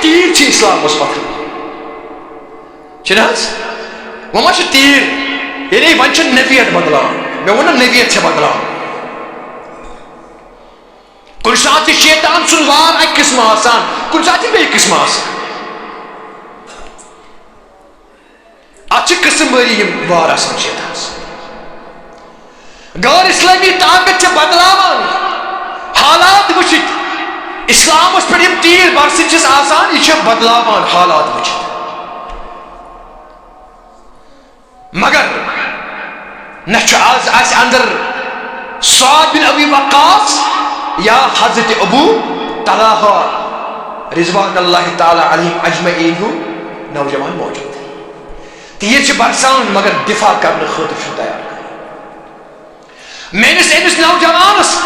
تیر چھ اسلام اس وقت چھناز وما چھ تیر یعنی ون چھ نبیت بدلاو میں ونم نبیت چھ بدلاو کن سات شیطان سن وار اک قسم آسان کن سات بے قسم آسان اچھ قسم بری وار آسان شیطان غیر اسلامی طاقت چھ بدلاوان حالات وچھت اسلام اس پر یم تیر برسن چھ آسان یہ چھ بدلاوان حالات وچھت مگر نچ آز آس اندر سعد بن ابی وقاص یا حضرت ابو طلحہ رضوان اللہ تعالی علیہم اجمعین ہو نوجوان موجود ہے تیر چھ برسان مگر دفاع کرنے خاطر چھ تیار میرس امس نوجوانس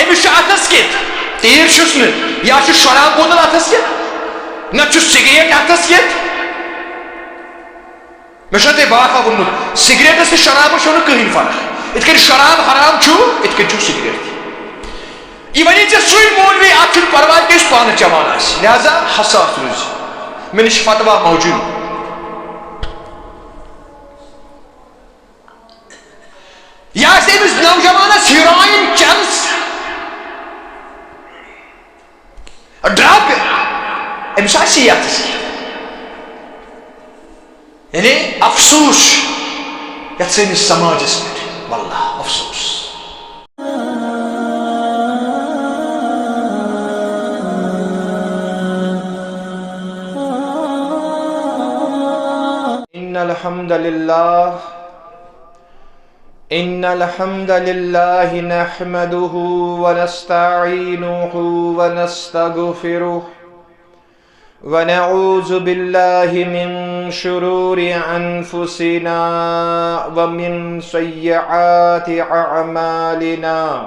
امس اتس کت تیر چھس یا شراب بوتل اتس کت نہ سگریٹ اتس کت میں تھی باقا ون سگریٹس تو شراب چھو کہین فرق ات کن شراب حرام چھو ات کن چھو سگریٹ یہ ونی ے سوئی مولوی ات پرواہ کس پانہ چوان آس لہذا حساس روز میں نش فتوا موجود یا امس نوجوانس ہیروئن چلس ڈرگ امس آتس یعنی افسوس یت سنس سماجس پہ واللہ افسوس ان الحمد لله نحمده ونستعينه ونستغفره ونعوذ بالله من شرور أنفسنا ومن سيئات أعمالنا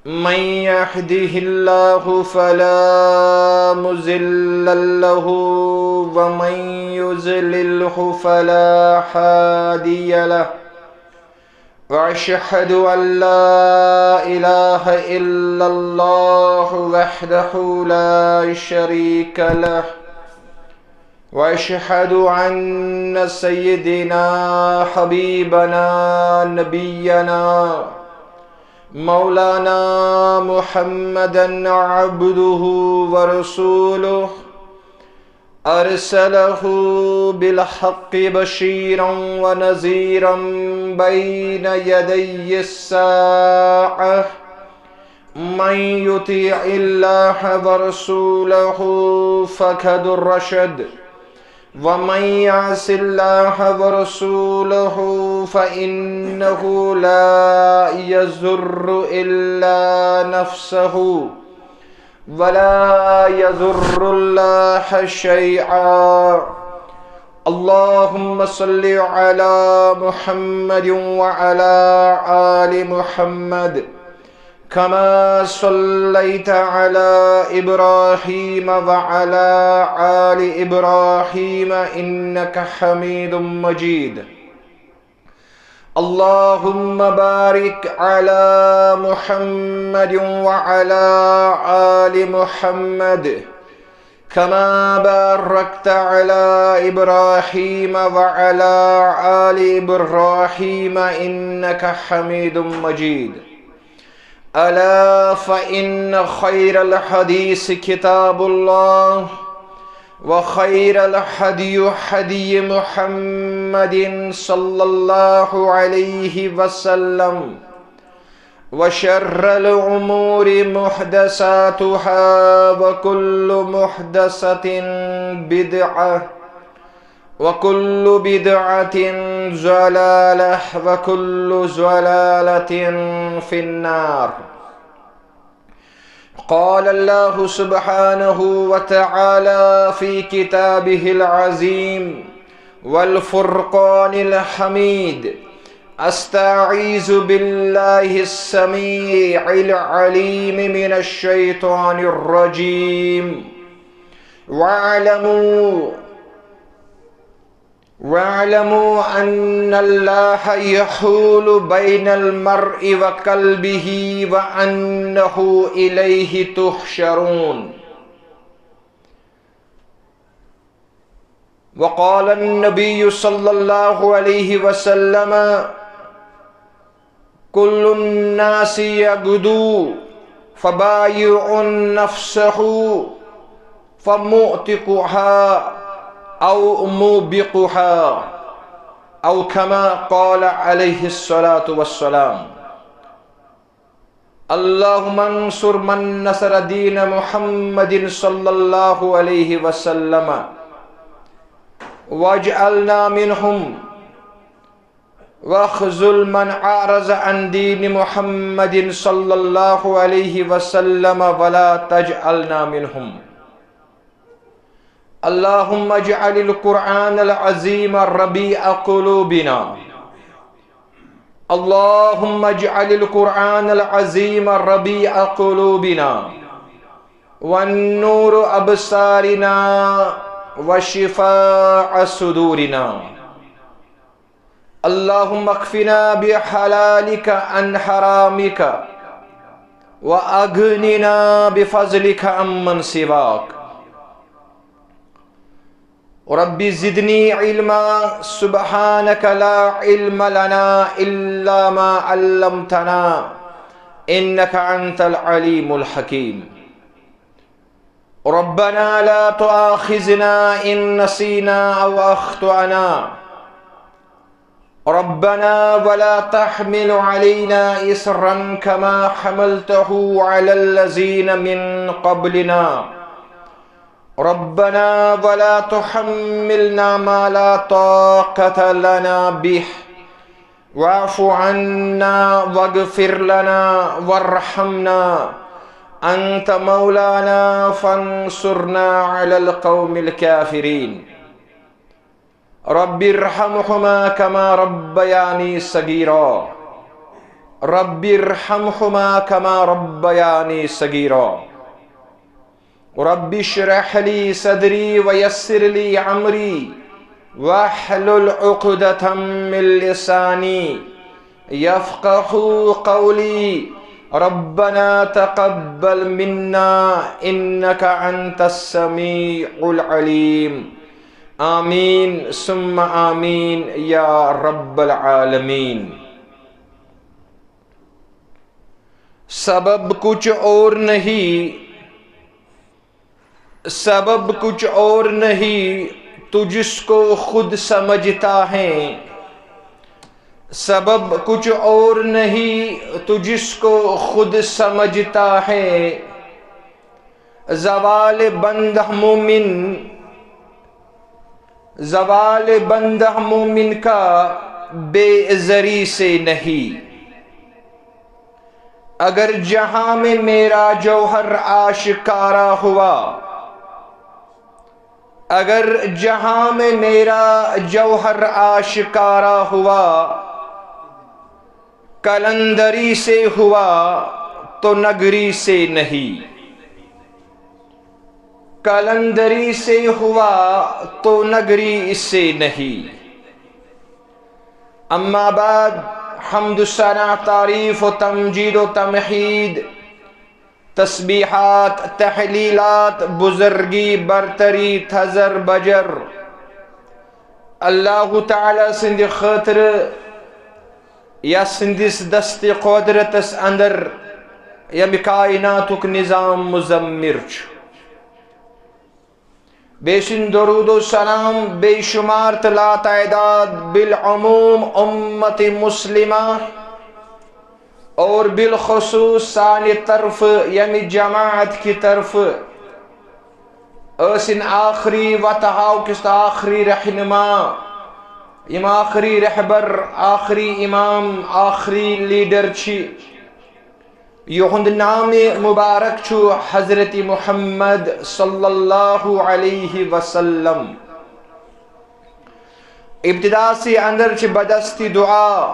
من يهده الله فلا مضل له ومن يضلله فلا هادي له وأشهد أن لا إله إلا الله وحده لا شريك له وأشهد أن سيدنا حبيبنا نبينا مولانا محمدا عبده ورسوله أرسله بالحق بشيرا ونذيرا بين يدي الساعة من يطيع الله ورسوله فقد رشد ومن يعص الله ورسوله فإنه لا يضر إلا نفسه ولا يضر الله شيئا اللهم صل على محمد وعلى آل محمد كما صليت على إبراهيم وعلى آل إبراهيم إنك حميد مجيد اللهم بارك على محمد وعلى آل محمد كما باركت على إبراهيم وعلى آل إبراهيم إنك حميد مجيد ألا فإن خير الحديث كتاب الله وخير الهدي هدي محمد صلى الله عليه وسلم وشر الأمور محدثاتها وكل محدثة بدعة وكل بدعة ضلالة وكل ضلالة في النار قال الله سبحانه وتعالى في كتابه العظيم والفرقان الحميد أستعيذ بالله السميع العليم من الشيطان الرجيم واعلموا أن الله يحول بين المرء وقلبه وأنه إليه تحشرون وقال النبي صلى الله عليه وسلم كل الناس يغدو فبايع نفسه فمؤتقها أو موبقها أو كما قال عليه الصلاة والسلام. اللهم انصر من نصر دين محمد صلى الله عليه وسلم واجعلنا منهم واخذل من عارض عن دين محمد صلى الله عليه وسلم ولا تجعلنا منهم. اللهم اجعل القرآن العظيم ربيع قلوبنا. اللهم اجعل القرآن العظيم ربيع قلوبنا والنور أبصارنا وشفاء صدورنا. اللهم اكفنا بحلالك عن حرامك وأغننا بفضلك عمن سواك. ربي زدني علما سبحانك لا علم لنا إلا ما علمتنا إنك أنت العليم الحكيم. ربنا لا تؤاخذنا إن نسينا أو أخطأنا. ربنا ولا تحمل علينا إصرا كما حملته على الذين من قبلنا. ربنا ولا تحملنا ما لا طاقة لنا به واعف عنا واغفر لنا وارحمنا أنت مولانا فانصرنا على القوم الكافرين. رب ارحمهما كما ربياني صغيرا. رب ارحمهما كما ربياني صغيرا. رب اشرح لي صدري ويسر لي أمري واحلل عقدة من لساني يفقه قولي. ربنا تقبل منا إنك أنت السميع العليم. آمین ثم آمین یا رب العالمین. سبب کچھ اور نہیں، سبب کچھ اور نہیں، تو جس کو خود سمجھتا ہے. سبب کچھ اور نہیں، تو جس کو خود سمجھتا ہے. زوال بندہ مومن، زوال بندہ مومن کا بے زری سے نہیں. اگر جہاں میں میرا جوہر آشکارا ہوا، اگر جہاں میں میرا جوہر آشکارا ہوا، کلندری سے ہوا تو نگری سے نہیں. کلندری سے ہوا تو نگری سے نہیں. اما بعد، حمد و ثنا، تعریف و تمجید و تمحید، تسبیحات، تحلیلات، بزرگی، برتری، تھزر بجر اللہ تعالی سند خاطر یا سندس دست قدرتس اندر یم کائناتک نظام مزمر چھ. بے شن درود و سلام بے شمار لا تعداد بالعموم امت مسلمہ اور بالخصوص ثانی طرف یعنی جماعت کی طرف اسن آخری وتہاو کس آخری رہنما، یم آخری رہبر، آخری امام، آخری لیڈر چھی. یہند نام مبارک چھو حضرت محمد صلی اللہ علیہ وسلم. ابتدا سے اندر چھ بدستی دعا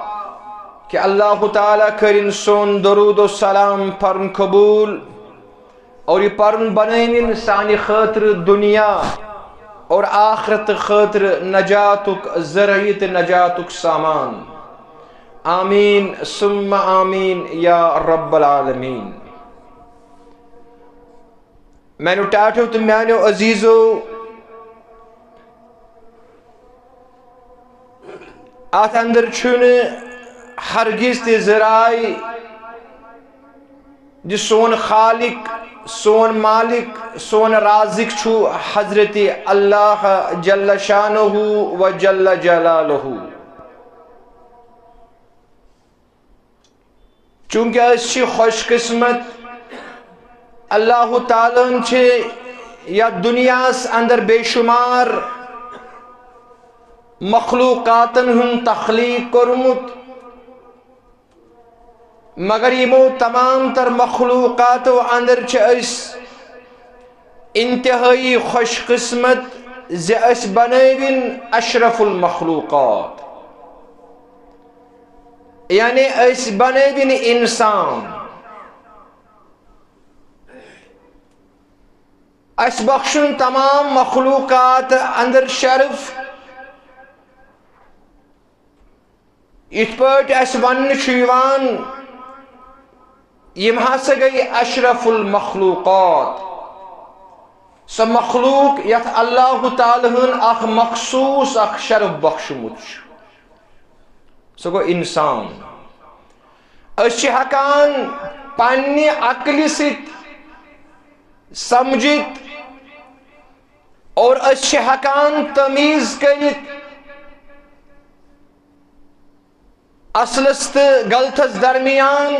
کہ اللہ تعالیٰ کرن سون درود و سلام پرن قبول اور یہ پرن بنائن سانی خاطر دنیا اور آخرت خاطر نجاتک ذریعت نجاتک سامان. آمین ثم آمین یا رب العالمین. میں نے ٹاٹو تو میانو عزیزو ات اندر چھُنہٕ ہرگز تہِ ذرائع جس سون خالق سون مالک سون رازق چھُ حضرت اللہ جل شانہ و جل جلالہ. چونکہ اس چھ خوش قسمت اللہ تعالیٰ چھِ یتھ دنیاس اندر بے شمار مخلوقاتن ہند تخلیق کورمت، مگر یمو تمام تر مخلوقاتو اندر چھ اس انتہائی خوش قسمت زِ اس بنٲوِن اشرف المخلوقات، یعنی اس بنٲوِن انسان. اس بخشن تمام مخلوقات اندر شرف، یتھ پٲٹھۍ اس وننہٕ چھُ یِوان یم ہسا گئی اشرف المخلوقات، سو مخلوق یتھ اللہ تعالیٰ ہن اخ مخصوص اخ شرف بخشمت چھُ، سو گو انسان. اس چھ ہکان پننہِ عقلہِ سۭتۍ سمجھت اور اس چھ ہکان تمیز کٔرِتھ اصلس تہٕ غلطس درمیان،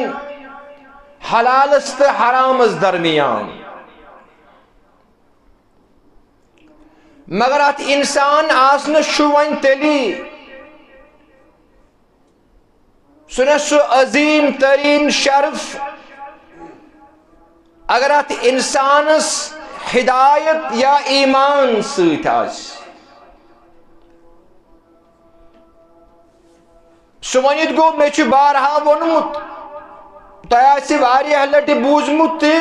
حلالس تہٕ حرامس درمیان. مگر ات انسان آسنس چھُ وۄنۍ تیٚلی سُہ سُہ عظیم ترین شرف اگر ات انسانس ہدایت یا ایمان سۭتۍ آسہِ. سُہ ؤنِتھ گوٚو مےٚ چھُ بارہا ووٚنمُت، تۄہہِ آسہِ واریاہ لٹہِ بوٗزمُت تہِ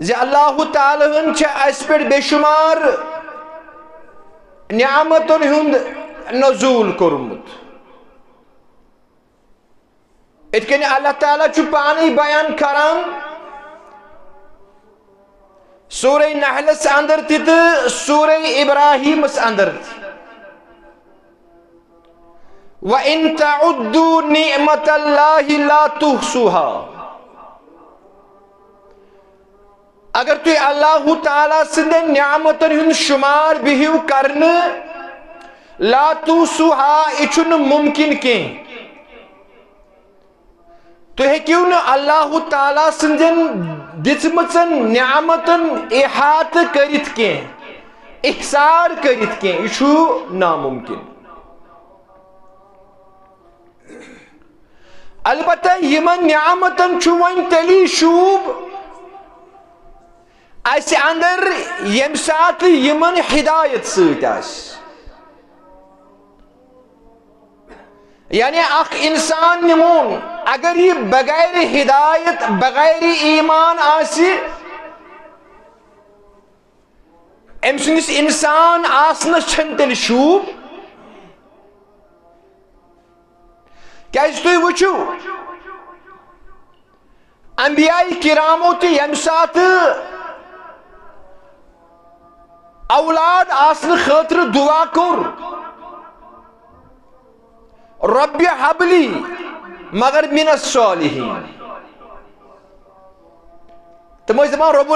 زِ اللہ تعالیٰ ہن چھِ اَسہِ پٮ۪ٹھ بے شمار نعمتن ہُنٛد نزوٗل کوٚرمُت. یِتھ کٔنۍ اللہ تعالیٰ چھُ پانے بیان کران سورہ نحلس اندر تہِ تہٕ سورہ ابراہیمس اندر تہِ، وَإِن تَعُدُّوا نِعْمَةَ اللَّهِ لَا تُحْصُوهَا. اگر تُہۍ اللہ تعالیٰ سٕنٛدٮ۪ن نعمتن ہُنٛد شُمار بِہِو کرنہٕ، لا تُحْصُوهَا یہِ چھُنہٕ مُمکِن کینٛہہ. تُہۍ ہیٚکِو نہٕ اللہ تعالیٰ سٕنٛدٮ۪ن دِژمٕژن نعمتن احاطہٕ کٔرِتھ کینٛہہ، احصار کٔرِتھ کینٛہہ، یہِ چھُ ناممکن. البتہ یمن نعمتن چھُ وۄنۍ تیٚلی شوٗب اسہِ اندر ییٚمہِ ساتہٕ یمن ہدایت سۭتۍ آسہِ. یعنی اکھ انسان نمون اگر یہ بغیر ہدایت بغیر ایمان آسہِ، أمۍ سٕنٛدِس انسان آسنس چھنہٕ تیٚلہِ شوٗب. کیازِ تُہۍ وٕچھِو انبیاء کرامو تہِ ییٚمہِ ساتہٕ اولاد آسنہٕ خٲطرٕ دعا کوٚر، رب حبلی مگر من الصالحین، تم ٲسۍ دپان رب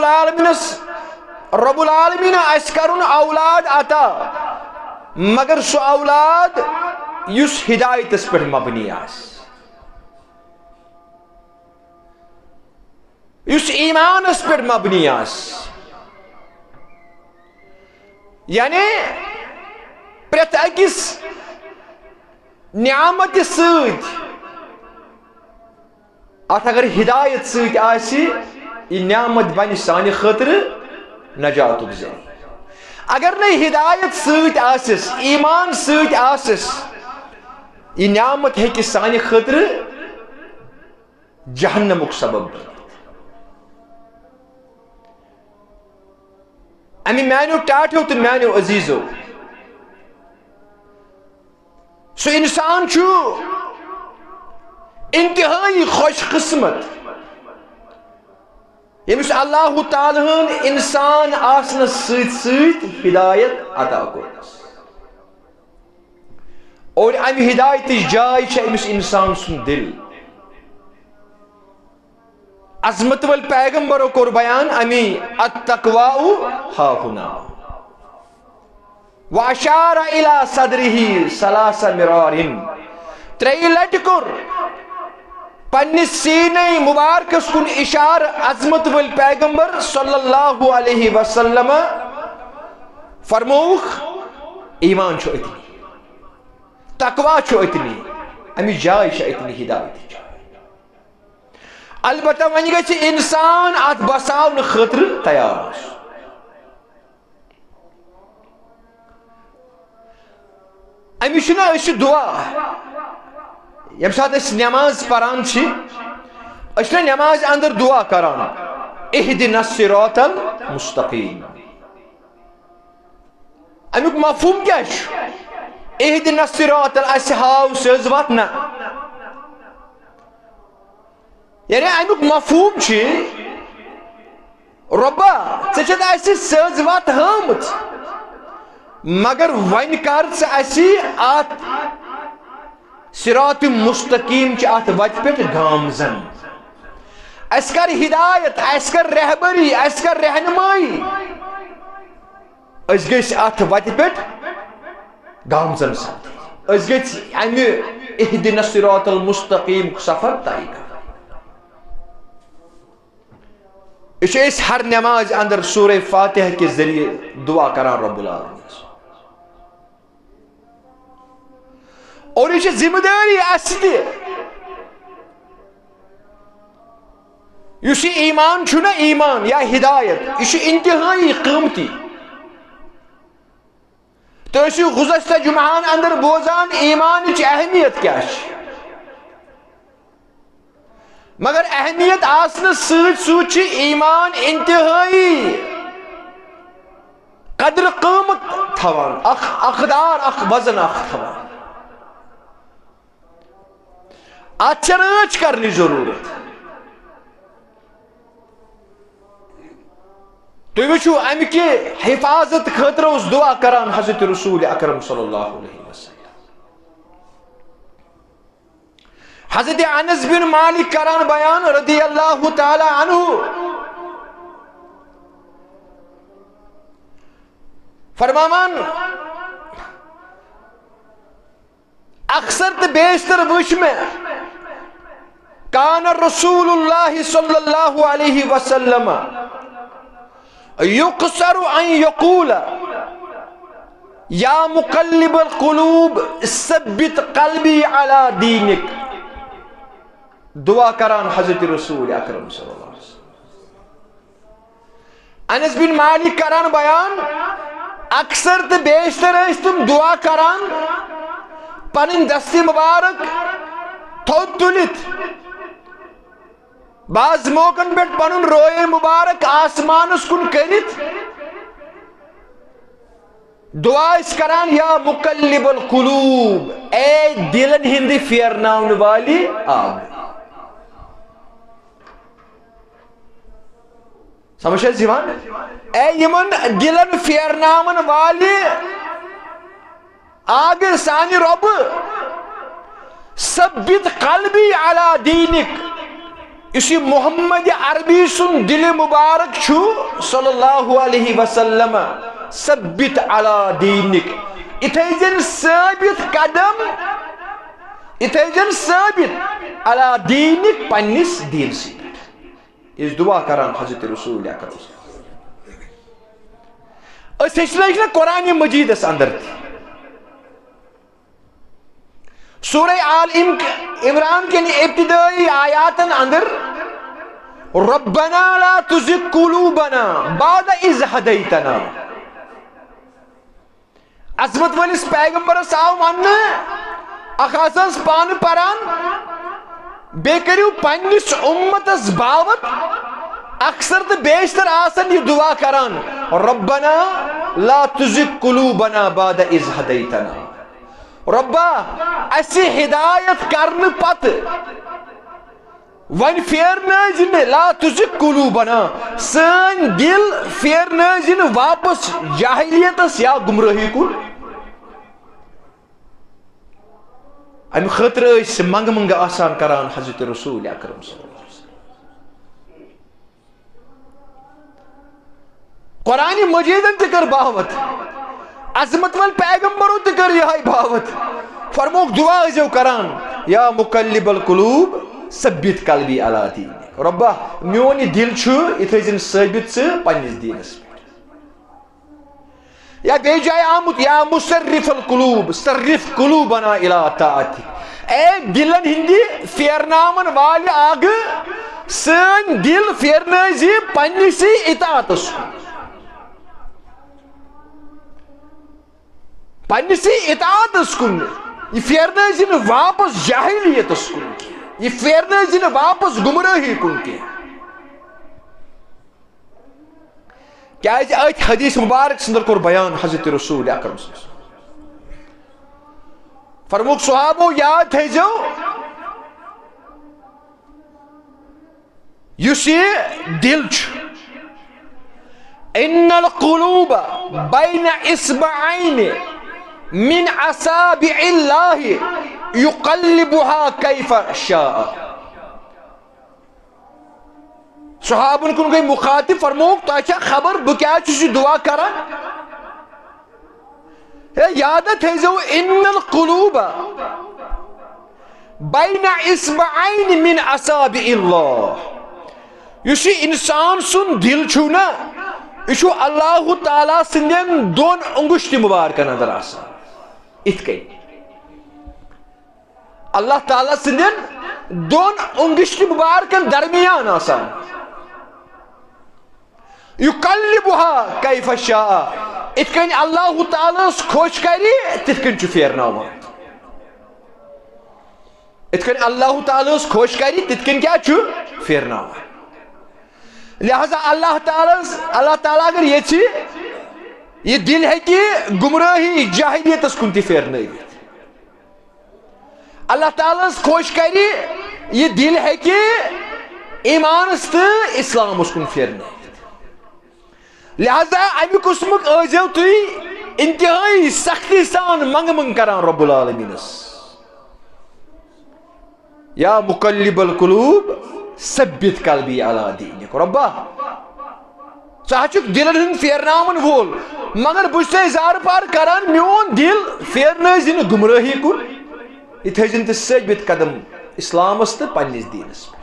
العالمین اَسہِ کرُن اولاد عطا، مگر سُہ اولاد یُس ہدایتس پٮ۪ٹھ مبنی آسہِ، یُس ایمانس پٮ۪ٹھ مبنی آسہِ. یعنی پرٛٮ۪تھ أکِس نعمتہِ سۭتۍ اتھ اگر ہدایت سۭتۍ آسہِ، یہِ نعمت بنہِ سانہِ خٲطرٕ نجاتُک ذٔریعہٕ. اگر نہٕ ہدایت سۭتۍ آسٮ۪س، ایمان سۭتۍ آسٮ۪س، یہ نعمت ہیٚکہِ سانہِ خٲطرٕ جہنمُک سبب بٔنِتھ. امہِ میانیو ٹاٹھیو تہٕ میانیو عزیزو، سُہ انسان چھُ انتہائی خوش قسمت ییٚمِس اللہ تعالیٰ ہن انسان آسنس سۭتۍ سۭتۍ ہدایت عطا کوٚرمٕژ. اور ام ہدایت جائے چھ امس انسان سن دل. عظمت ول پیغمبرو کور بیان امی التقواء ہا ہنا واشار الى صدره ثلاث مرار. ترے لٹ کور پنس سینے مبارکس کن اشار عظمت ول پیغمبر صلی اللہ علیہ وسلم. فرموخ ایمان چھو اتنی، تقوی چھو اتنی، امی جائے چھو اتنی ہدایت جائے. البتہ ون گژھِ انسان ات بساون خاطر تیار. امی چھنا اس دعا یم سات اس نماز پران چھ اس نماز اندر دعا کران اہدنا الصراط المستقیم. امیک مفہوم کیا چھ؟ اہدنا الصراط اس ہاو سز واتنا، یعنی امیک مفہوم چھ ربا ژے چھتھ اسی سز وات ہٲمٕژ مگر ون کر ژٕ اسی ات صراط مستقیم چھ ات وتہِ پٮ۪ٹھ گامزن. اس کر ہدایت، اس کر رہبری، اس کر رہنمائی، اس گژھِ ات وتہِ پٮ۪ٹھ گامزن سپدٕنۍ. اس گژھِ امہِ اہدنا الصراط المستقیم سفر طے کرٕنۍ. یہ چھِ أسۍ ہر نماز اندر سورہ فاتحہ کے ذریعے دعا کران رب العالمین. اور یہ ذمہ داری اس تہ یہ ایمان چھنا ایمان یا ہدایت یہ انتہائی قیمتی. تو گزشتہ جمعان اندر بوزان ایمان چ اہمیت کیا چھ، مگر اہمیت آسن سۭتۍ سۭتۍ چھ ایمان انتہائی قدر قیمت تھوان، اقدار اخ وزن اخ تھوان. ات رٲچھ کرنٕچ ضروٗرت. تُہۍ وٕچھِو امہِ کہِ حفاظت خٲطرٕ اوس دعا کران حضرت رسول اکرم صلی اللہ علیہ وسلم. حضرت انس بن مالک کران بیان رضی اللہ تعالی عنہ، فرماوان اکثر تو بیشتر وچھ میں کان رسول اللہ صلی اللہ علیہ وسلم یقصر ان یقول یا مقلب القلوب ثبت قلبی علی دینک. دعا کران حضرت رسول اکرم صلی اللہ علیہ وسلم. انس بن مالک کران بیان اکثر تو بیشتر اس تم دعا کران پنن دستی مبارک تھوٚد تُلِتھ، بعض موقعن پٮ۪ٹھ پنن روئے مبارک آسمانس کن کرتھ دعا اس کران یا مقلب القلوب، اے دلن ہندی پھیرناون والی آب. سمجھ یوان؟ اے یمن دلن پھیرناون والی آگ سانہِ رب ثبت قلبی علی دینک. اسی محمد عربی سن دل مبارک چھو صلی اللہ علیہ وسلم ثبت علی دینک. اتھے ثابت قدم، اتھے ثابت علی دینک پنس دین سی. اس دعا کران حضرت رسول اکرم. اس ہچ قرآن مجیدس اندر تھی سورہ آل عمران کے ابتدائی آیاتن اندر ربنا لا تزغ قلوبنا بعد اذ ہدیتنا. عظمت ولس پیغمبرس آو ون اخاص پان پران بے کریو پنس امتس باوت اکثر تو بیشتر آسن یہ دعا کران ربنا لا تزغ قلوبنا بعد اذ ہدیتنا. ربا اسی ہدایت کرن پت ون پھیرنٲزِن لا تزغ قلوبنا، سٲنۍ دل پھیرنٲزِن واپس جاہلیتس یا گمراہی کن. ام خاطر ٲسۍ منٛگہٕ منٛگہٕ آسان کران حضرت رسول اکرم صلی اللہ علیہ وسلم. قرآن مجیدن تہِ کٔر باوت, عظمت ول پیغمبرو تہِ کٔر یِہے باوت, فرموک دعا ٲسۍزیو کران یا مقلب القلوب ثبت قلبی علی دینک. رۄبا میون یہِ دل چھُ یہِ تھٲیزن ثٲبت ژٕ پننس دیٖنس پٮ۪ٹھ. یا بیٚیہِ جایہِ آمُت یا مصرف القلوب صرف قلوبنا الی طاعتک. اے دلن ہندی پھیرناون والہِ اگہٕ سٲنۍ دل پھیرنٲیزِ پننسٕے اطاعتس کُن, پننسٕے اطاعتس کُن. یہِ پھیرنٲیزِ نہٕ واپس جاہلیتس کُن کینٛہہ, یہِ پھیرنٲیزِ نہٕ واپس گمرٲہی کُن کینٛہہ. کیازِ أتھۍ حدیث مبارک سندر کوٚر بیان حضرت رسول اکرم صلی اللہ علیہ وسلم. فرموک صحابو یاد تھٲیزیو یُس یہِ دل چھُ, ان القلوب بین اصبعین من اصابع اللہ یقلبها کیف شاء. صحابن کن گئی مخاطب, فرموک تۄہہِ چھا خبر بہٕ کیٛازِ چھُس یہِ دعا کران؟ ہے یاد تھٲیزیو ان القلوب بین اصبعین من اصابع اللہ. یُس یہِ انسان سُنٛد دل چھُ نا, یہِ چھُ اللہ تعالیٰ سٕنٛدٮ۪ن دۄن انگشتہِ مبارکن اندر آسان. اِتھ کٔنۍ اللہ تعالیٰ سٕنٛدٮ۪ن دۄن انگشتہِ مبارکن درمیان آسان. یقلبها کیف شاء, اِتھ کٔنۍ اللہ تعالیٰ ہس خۄش کرِ تِتھ کٔنۍ چھُ پھیرناوان. اِتھ کٔنۍ اللہ تعالیٰ ہس خۄش کرِ تِتھ کٔنۍ کیٛاہ چھُ پھیرناوان. لہذا اللہ تعالیٰ اگر یژھِ یہِ دل ہیٚکہِ گمرٲہی جاہلیتس کُن تہِ پھیرنٲوِتھ. اللہ تعالیٰ ہس خۄش کرِ یہِ دل ہیٚکہِ ایمانس تہٕ اسلامس کُن پھیرنٲوِتھ. لہذا امہِ قٕسمُک ٲسۍزیو تُہۍ انتہٲئی سختی سان منٛگہٕ منٛگہٕ کران رب العالمیٖنس. یا مقلب القلوب ثبت قلبی علی دینک. رۄبا ژٕ حظ چھُکھ دلن ہُنٛد پھیرناون وول, مگر بہٕ چھُس تۄہہِ زارٕ پار کران میون دل پھیرنٲیزِ نہٕ گمرٲہی کُن, یہِ تھٲیزن تہٕ ثٲبت قدم اسلامس تہٕ پننس دیٖنس پٮ۪ٹھ.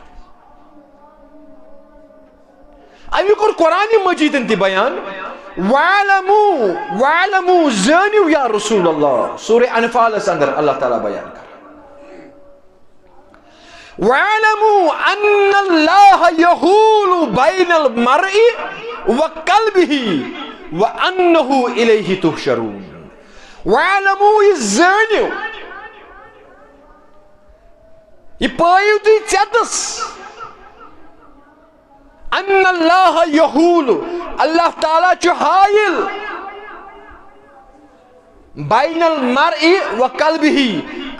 امی کوٚر قرآن مجیدن تہِ بیان وَاعْلَمُوا زٲنِو یا رسول اللہ. سورہ انفالس اندر اللہ تعالیٰ بیان کر وَاعْلَمُوا أَنَّ اللَّهَ يَحُولُ بَيْنَ الْمَرْءِ وَقَلْبِهِ وَأَنَّهُ إِلَيْهِ تُحْشَرُونَ. وَاعْلَمُوا یہِ زٲنِو, یہِ پٲیِو تُہۍ ژٮ۪تس, ان اللہ یحول, اللہ تعالیٰ چھُ حائل, بین المرء وقلبہ,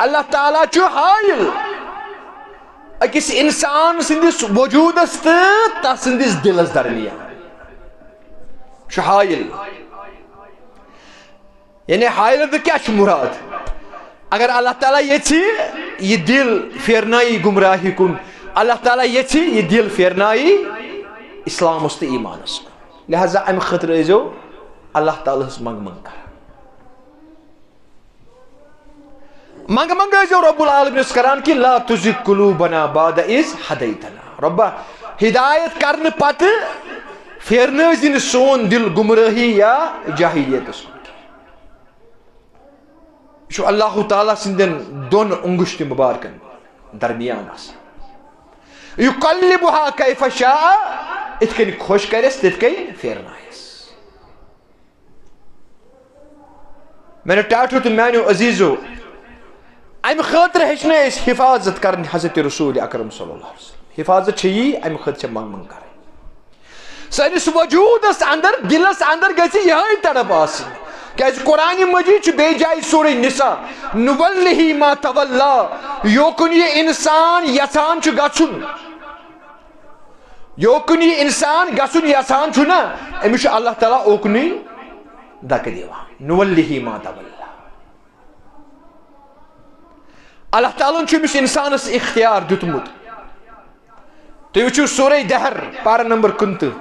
اللہ تعالیٰ چھُ حائل أکِس انسان سٕنٛدِس وجوٗدس تہٕ تس سٕنٛدِس دلس درمیان چھُ حائل. یعنی حائل تہٕ کیٛاہ چھُ مراد؟ اگر اللہ تعالیٰ یژھِ یہِ دل پھیرنٲیی گمراہی کُن, اللہ تعالیٰ یژھِ یہِ دل پھیرنٲیی اسلامس تہٕ ایمانس کُن. لہذا امہِ خٲطرٕ ٲسۍزیو اللہ تعالیٰ ہس منٛگہٕ منٛگہٕ کران. منٛگہٕ منٛگہٕ ٲسۍزیو رب العالمیٖنس کران کہِ لا تُزِغ قُلوٗبنا بعد اِذ ہدیتنا. رۄبا ہدایت کرنہٕ پتہٕ پھیرنٲیزِ نہٕ سون دل گمرٲہی یا جاہلیتس کُن. یہِ چھُ اللہ تعالیٰ سٕنٛدٮ۪ن دۄن انگشتہِ مبارکن درمیان آسان. یقلبها کیف شاء, اِتھ کٔنۍ خۄش کرٮ۪س تِتھ کٔنۍ پھیرنایس. میانیو ٹاٹھو تہٕ میانیو عزیزو, امہِ خٲطرٕ ہیٚچھنٲے أسۍ حفاظت کرٕنۍ حضرت رسول اکرم صلی اللہ علیہ وسلم. حفاظت چھِ یی, امہِ خٲطرٕ چھِ منٛگہٕ منٛگہٕ کرٕنۍ. سٲنِس وجوٗدس اندر دلس اندر گژھِ یِہے تڑپ آسٕنۍ. کیازِ قرآن مجید چھُ بیٚیہِ جایہِ سورہ نساء نُوَلِّهِ مَا تَوَلَّىٰ, یوکُن یہِ انسان یژھان چھُ گژھُن, یوکُن یہِ انسان گژھُن یژھان چھُ نا, أمِس چھُ اللہ تعالیٰ اوکنُے دکہٕ دِوان. نُوَلِّهِ مَا تَوَلَّىٰ. اللہ تعالیٰ چھُ أمِس اِنسانس اختیار دیُتمُت تُہۍ وٕچھِو سورہ دہر پارہ نمبر 29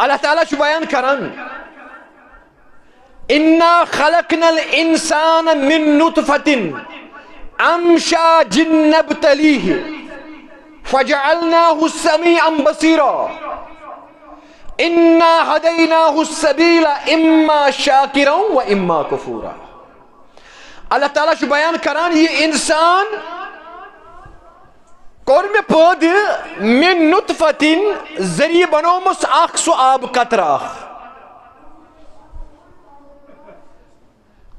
اللہ تعالیٰ چھُ بیان کران اِنا خلقنا الانسان من نطفة امشاج نبتلیہ فجعلناه سمیعا بصیرا انا ہدیناہ السبیل اما شاکرا و اما کفورا. اللہ تعالیٰ چھُ بیان کران یہ انسان کور میں پٲدٕ من نطفتن ذریعہ بنومُس اکھ سُہ آبہٕ قطرٕ اکھ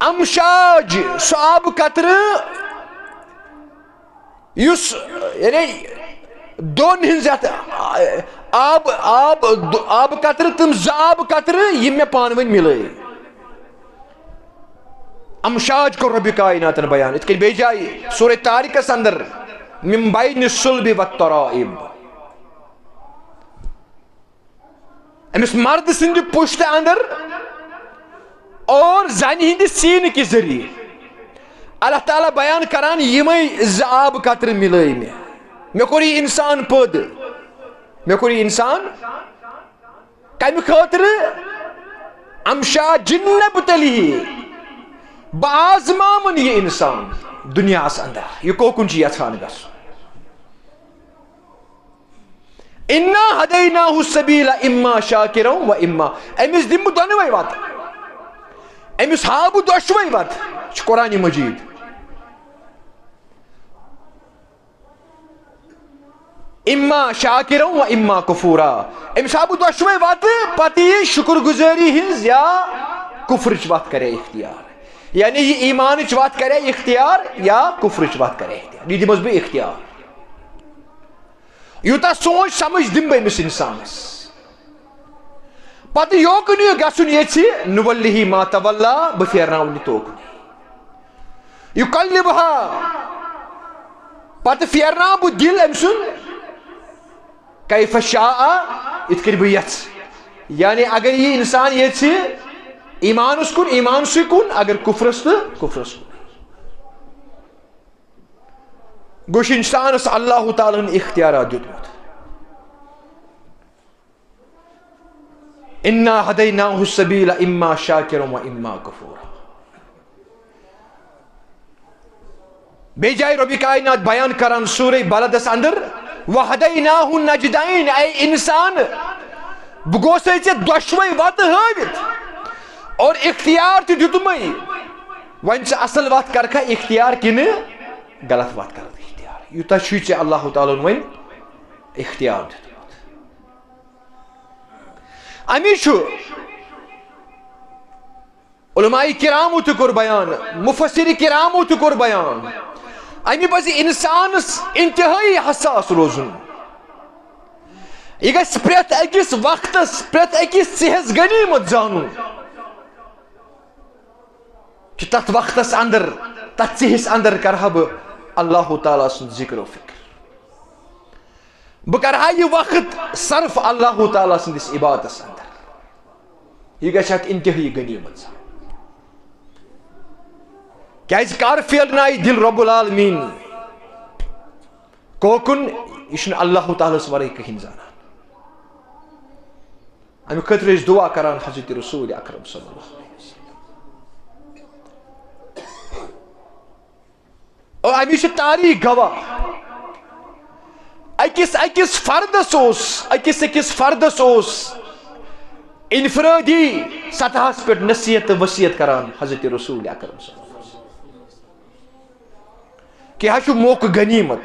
امشاج سُہ آبہٕ قطرٕ یُس یعنی دۄن ہٕنٛز یتھ آبہٕ قطرٕ تِم زٕ آبہٕ قطرٕ یِم مےٚ پانہٕ ؤنۍ مِلٲے. امشاج کوٚر رۄبِ کایناتن بیان یِتھ کٔنۍ بیٚیہِ جایہِ سورہ طارقس اندر من بین الصلب والترائب امس مرد سندِ پشتہ اندر اور زنہِ ہندِ سیٖنہٕ کہِ ذریعہ اللہ تعالیٰ بیان کران یِمے زٕ آبہٕ قطرٕ مِلٲے مےٚ کوٚر یہِ انسان پٲدٕ مےٚ کوٚر یہِ انسان کمہِ خٲطرٕ امشاج نبتلیہ بہٕ آزماوُن یہِ انسان دُنیاہس اندر یہِ کوکُن چھُ یژھان گژھُن. انا ہدیناہ السبیل اما شاکرا و اما أمِس دِمہٕ بہٕ دۄنوَے وتہٕ أمِس ہاو بہٕ دۄشوَے وتہٕ چھُ قرآنِ مجیٖد. اما شاکرا و اما کفورا أمِس ہاو بہٕ دۄشوَے وتہٕ پتہٕ یہِ شُکر گُزٲری ہٕنٛز یا کُفرٕچ وتھ کرے اختیار یعنی یہ ایمانٕچ وتھ کرے اختیار یا کفرٕچ وتھ کرے اختیار یہِ دِمس بہٕ اختیار. یوٗتاہ سونچ سمجھ دِمہٕ بہٕ أمِس انسانس پتہٕ یوکُن یہِ گژھُن یژھِ نُوَلِّہِ ما توَلّا بہٕ پھیرناوُن یہِ توکُن یُقَلِّبُہا پتہٕ پھیرناو بہٕ دِل أمۍ سُنٛد کیف شاء یِتھ کٔنۍ بہٕ یژھٕ یعنی اگر یہِ انسان یژھِ ایمانس کن ایمانسٕے کُن اگر کفرس تہٕ کفرس کُن گوٚو چھُ انسانس اللہ تعالیٰ ہن اختیارات دیُتمُت. انا ہدیناہ السبیل اما شاکرا و اما کفورا. بیٚیہِ جایہِ رۄبِ کاینات بیان کران سورہ بلدس اندر وہدیناہ النجدین اے انسان بہٕ گوسے ژےٚ دۄشوَے وتہٕ ہٲوِتھ اور اختیار تہِ دیُتمے وۄنۍ ژٕ اصل وتھ کرکھا اختیار کِنہٕ غلط وتھ کرکھ اختیار یوٗتاہ چھُے ژےٚ اللہ تعالیٰ ہن وۄنۍ اختیار دیُتمُت. امی چھُ علماء کرامو تہِ کوٚر بیان مفسر کرامو تہِ کوٚر بیان امی پزِ انسانس انتہٲیی حساس روزُن. یہِ گژھِ پرٛٮ۪تھ أکِس وقتس پرٛٮ۪تھ أکِس ژِہِس غنیٖمت زانُن کہ تتھ وقتس اندر تتھ ژِہِس اندر کرہا بہٕ اللہ تعالیٰ سُنٛد ذکر و فکر بہٕ کرہا یہِ وقت صرف اللہ تعالیٰ سٕنٛدِس عبادتس اندر یہِ گژھِ اکھ انتہٲیی غنیٖمت زانُن کیازِ کر پھیرنایہِ دل رب العالمیٖن کوکُن یہِ چھُنہٕ اللہ تعالیٰ ہس ورٲے کٕہٕنۍ زانان. امہِ خٲطرٕ ٲسۍ دعا کران حضرت رسول اکرم صلی اللہ علیہ وسلم اور امی چھِ تاریخ گواہ أکِس فردس اوس انفرٲدی سطحس پٮ۪ٹھ نصیحت تہٕ وصیت کران حضرت رسول اکرم صلی اللہ علیہ وسلم کہ یہِ چھُ موقعہٕ غنیٖمت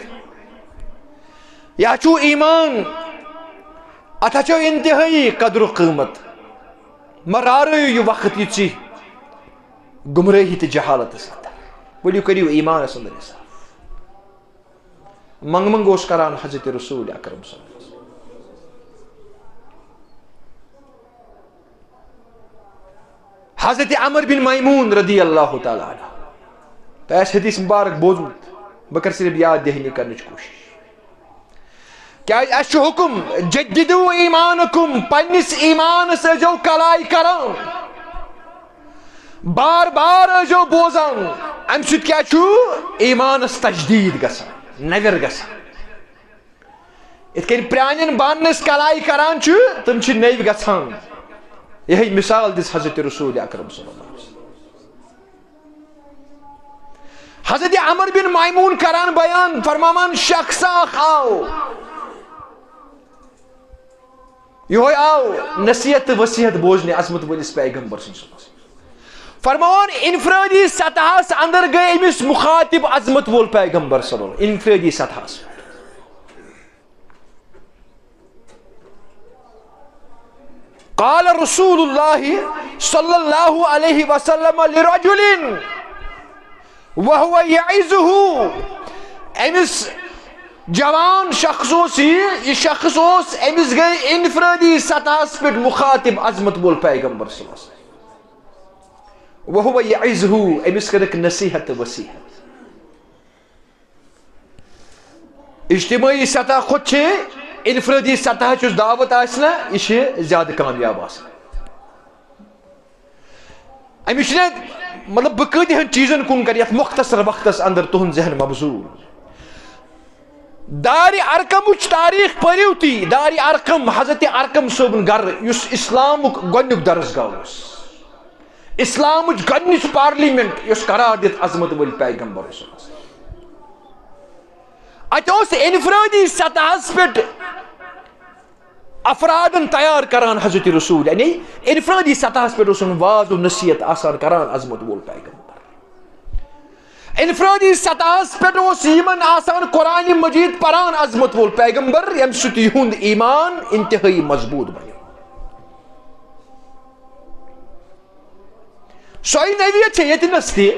یہِ چھُ ایمان اتھ چھُ انتہٲیی قدر و قۭمت مرارٲیِو یہِ وقت یہِ ژٕہ گمرٲہی تہٕ جہالتس اندر ؤلِو کٔرِو ایمانس اندر حساب. منگ اوس کران حضرت رسول اکرم صلی اللہ علیہ وسلم. حضرت عمر بن میمون رضی اللہ تعالیٰ عنہ تۄہہِ آسہِ حدیث مبارک بوزمُت بہٕ کرٕ صرف یاد دہانی کرنٕچ کوٗشش کیازِ اَسہِ چھُ حُکم جددو ایمانکم پننِس ایمانس ٲسۍزیو کلاے کران بار بار ٲسۍزیو بوزان امہِ سۭتۍ کیٛاہ چھُ ایٖمانس تجدیٖد گژھان نویر گژھان یِتھ کٔنۍ پرٛانٮ۪ن بانن أسۍ کلاے کران چھِ تِم چھِ نٔوۍ گژھان یِہے مثال دِژ حضرت رسول اکرم صلی اللہ علیہ وسلم حضرت عمر بن میمون کران بیان فرماوان شخص اکھ آو یہوے آو نصیحت تہٕ وصیحت بوزنہِ عظمت وٲلِس پیغمبر سٕنٛدِس فرماوان انفرادی سطحس اندر گٔے أمِس مخاطب عظمت وول پیغمبر صلی اللہ انفرادی سطحس قال رسول اللہ صلی اللہ علیہ وسلم لرجل وهو يعظه امس جوان شخص یہ شخص امس گئی انفرادی سطحس پہ مخاطب عظمت وول پیغمبر صلی اللہ علیہ وسلم وهو يعظه امس کرک نصیحت وصیحت اجتماعی سطح خود چھے انفرادی سطح چس دعوت آسنا یہ زیادہ کامیاب آسنا امیش نے مطلب بہ کتہن چیزن کن کر یتھ مختصر وقتس اندر تہن ذہن مبزول دار ارقمچ تاریخ پریو تی دار ارقم حضرت ارقم صوبن گر یس اسلامک گۄڈنیُک درسگاہ اوس اسلامچ گۄڈنِچ پارلیمنٹ یس قرار دِتھ عظمت ول پیغمبر ات اوس انفرادی سطحس پہ افرادن تیار کران حضرت رسول یعنی انفرادی سطحس پہ واض و نصیحت آسان کران عظمت وول پیغمبر انفرادی سطحس پہ یمن آسان قرآن مجید پران عظمت وول پیغمبر یم سۭتۍ یہُنٛد ایمان انتہائی مضبوط بنیو سوئی نویت چھے یتنس تھی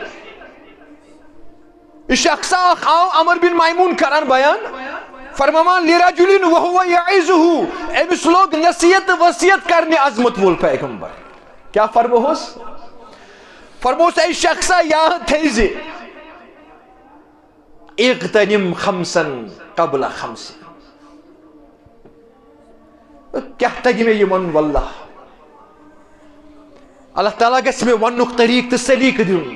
شخص اکھ آو عمر بن میمون کران بیان فرماوان لرجل وهو يعظه امس لوگ نصیحت وصیت کرنے عظمت وول پیغمبر کیا فرموس فرموس اے شخصا یاد تھیز اغتنم خمسا قبل خمس کیا تگی میں یہ من واللہ اللہ تعالیٰ گھس میں ونک طریق تو سلیق دیون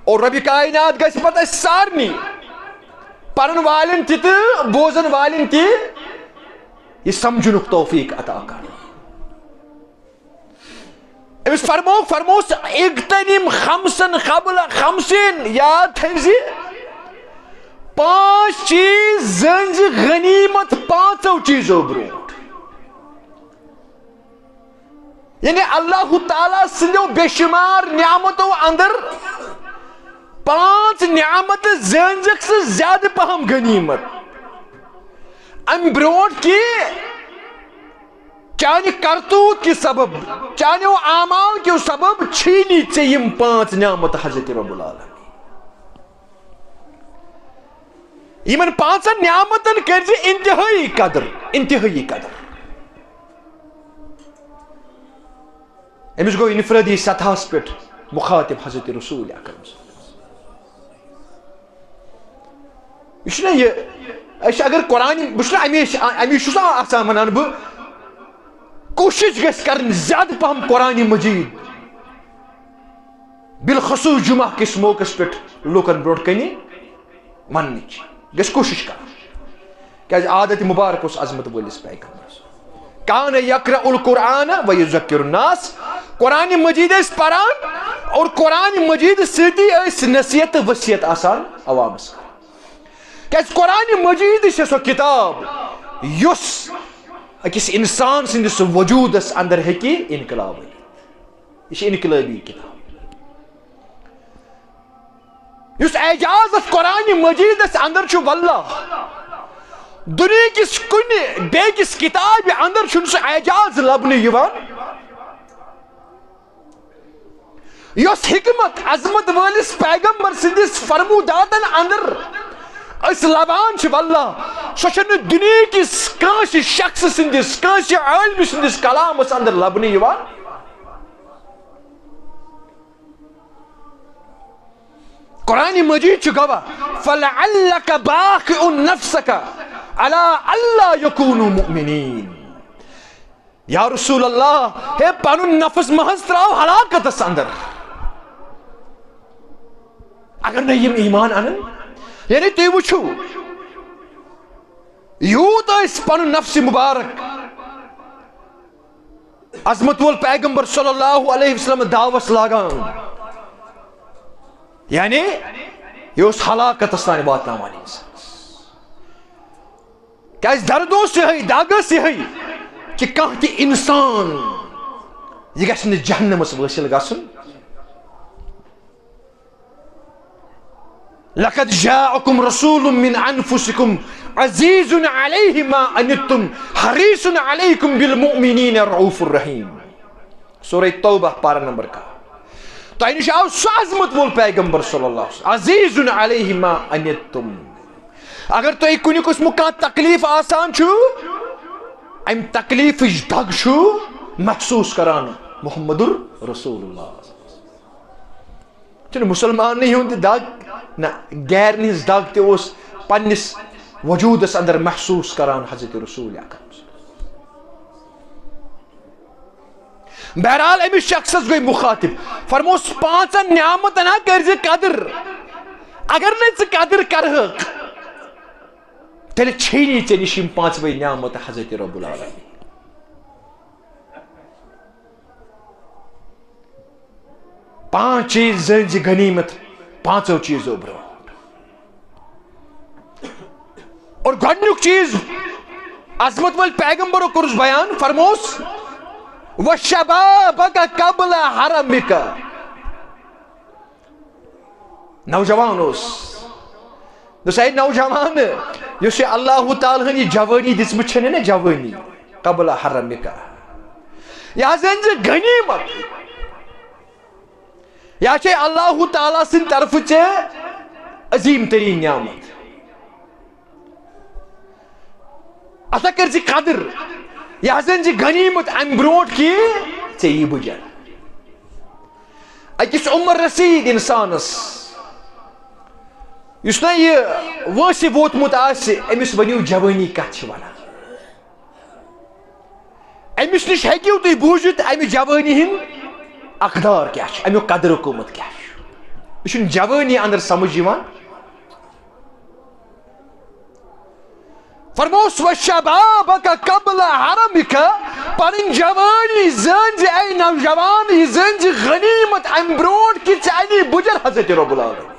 اور رب کائنات گھس پتہ سارنی پرن والن تہ تو بوزن والن تہ یہ سمجھنک توفیق عطا کر امس فرموس اغتنم خمسن قبل خمسین یاد تھیزِ پانچ چیز زنز غنیمت پانچو چیزو برونٹ یعنی اللہ تعالیٰ سندو بے شمار نعمتو اندر پانچ نعمت زنزک سے زیادہ پہم غنیمت ام برونٹ کی چانہ کرتوت کی سبب چانو اعمال کی سبب چھینی یم پانچ نعمت حضرت رب العالمین یمن پانچن نعمتن کرز انتہائی قدر انتہائی قدر امس گو انفرادی سطحس پہ مخاطب حضرت رسول اکرم یہ اگر قرآن بہت آسان ونان بہ کوشش گھس کرن زیادہ پہم قرآن مجید بالخصوص جمعہ کس موقع پہ لوکن برونٹ کنی وننچ گھس کوشش کر کیا عادت مبارک اس عظمت ولس پیغمبر کان یقرأ القرآن ویذکر الناس قرآن مجید اس پران اور قرآن مجید سۭتی اس نصیحت وصیت آسان عوامس کر کہ قرآن مجید سے سو کتاب یس اکس انسان سندس وجودس اندر ہیکی انقلاب یہ انقلابی کتاب یس اعجاز قرآن مجید اندر چھ واللہ دنیا کس کن بیکس کتاب اندر چھ سو اعجاز لبنہ یوان یس حکمت عظمت ولس پیغمبر سندس فرموداتن اندر اس لبان چھ واللہ سو چھن دنیا کس کانس شخص سندس کانس عالم سندس کلامس اندر لبنہ یوان قرآن مجید چھ گواہ فلعلک باخع نفسک علی اللہ یکونوا مؤمنین یا رسول اللہ ہے پانو نفس محض تراو ہلاکتس اندر اگر نہ یم ایمان انن یعنی تُہۍ وٕچھِو یوٗت ٲسۍ پنُن نفس مبارک عظمت وول پیغمبر صلی اللہ علیہ وسلم دعوس لاگان یعنی یہ اوس ہلاکتس تام واتناوان انسانس کیازِ درد اوس یِہے دگ ٲس یِہے کہ کانٛہہ تہِ انسان یہ گژھِ نہٕ جہنمس وٲصِل گژھُن لقد جاءكم رسول من انفسكم عزيز عليه ما عنتم حريص عليكم بالمؤمنين رؤوف الرحيم سورہ توبہ پارہ نمبر کا تۄہہِ نِش آو سُہ عظمت وول پیغمبر صلی اللہ علیہ وسلم عزیز علیہ ما عنتم اگر تۄہہِ کُنہِ قٕسمُک کانٛہہ تکلیٖف آسان چھُ امہِ تکلیٖفٕچ دگ چھُ محسوٗس کران محمد رسول اللہ چھُنہٕ مُسلمانٕے ہُنٛد تہِ دگ نہ غیرن ہٕنٛز دگ تہِ اوس پننِس وجوٗدس اندر محسوٗس کران حضرت رسول اکرم بہرحال أمس شخصس گئی مخاطب فرموس پانچن نعمتن کر زِ قدر اگر نہٕ ژٕ قدر کرہکھ تیٚلہِ چھیی ژےٚ نِش یِم پانژوے نعمت حضرت رب العالمین پانچ چیز زٲنۍ زِ غنیمت پانچو چیزو برو اور گۄڈنیُک چیز عظمت وٲلۍ پیغمبرو کوٚرُس بیان فرموس وشبابک قبل حرمک نوجوان اوس دوٚپُس اے نوجوان یُس یہِ اللہ تعالیٰ ہن یہِ جوٲنی دِژمٕژ چھَنہٕ نا جوٲنی قبل حرمک یہِ حظ زٲنۍ زِ غنیمت یا چھے اللہ تعالیٰ سٕنٛدِ طرفہٕ ژےٚ عظیٖم تریٖن نعمت اتھا کر زِ قدر یہ حظ زِ غنیمت امہِ برونٛٹھ کہِ ژےٚ یی بٕجر أکِس عمر رسیٖد انسانس یُس نہ یہِ وٲنٛسہِ ووتمُت آسہِ أمِس ؤنِو جوٲنی کتھ چھِ ونان أمِس نِش ہیٚکِو تُہۍ بوٗزِتھ امہِ جوٲنی ہٕنٛدۍ اقدار کیٛاہ چھُ امیُک قدر قۭمت کیٛاہ چھُ یہِ چھُنہٕ جوٲنی اندر سمجھ یِوان فرموس وشبابک قبل حرمک پنٕنۍ جوٲنی زٲنۍ زِ اے نوجوان یہِ زٲنۍ زِ غنیمت امہِ برونٛٹھ کہِ ژےٚ اَنی بٕجر حضرت رب العالمین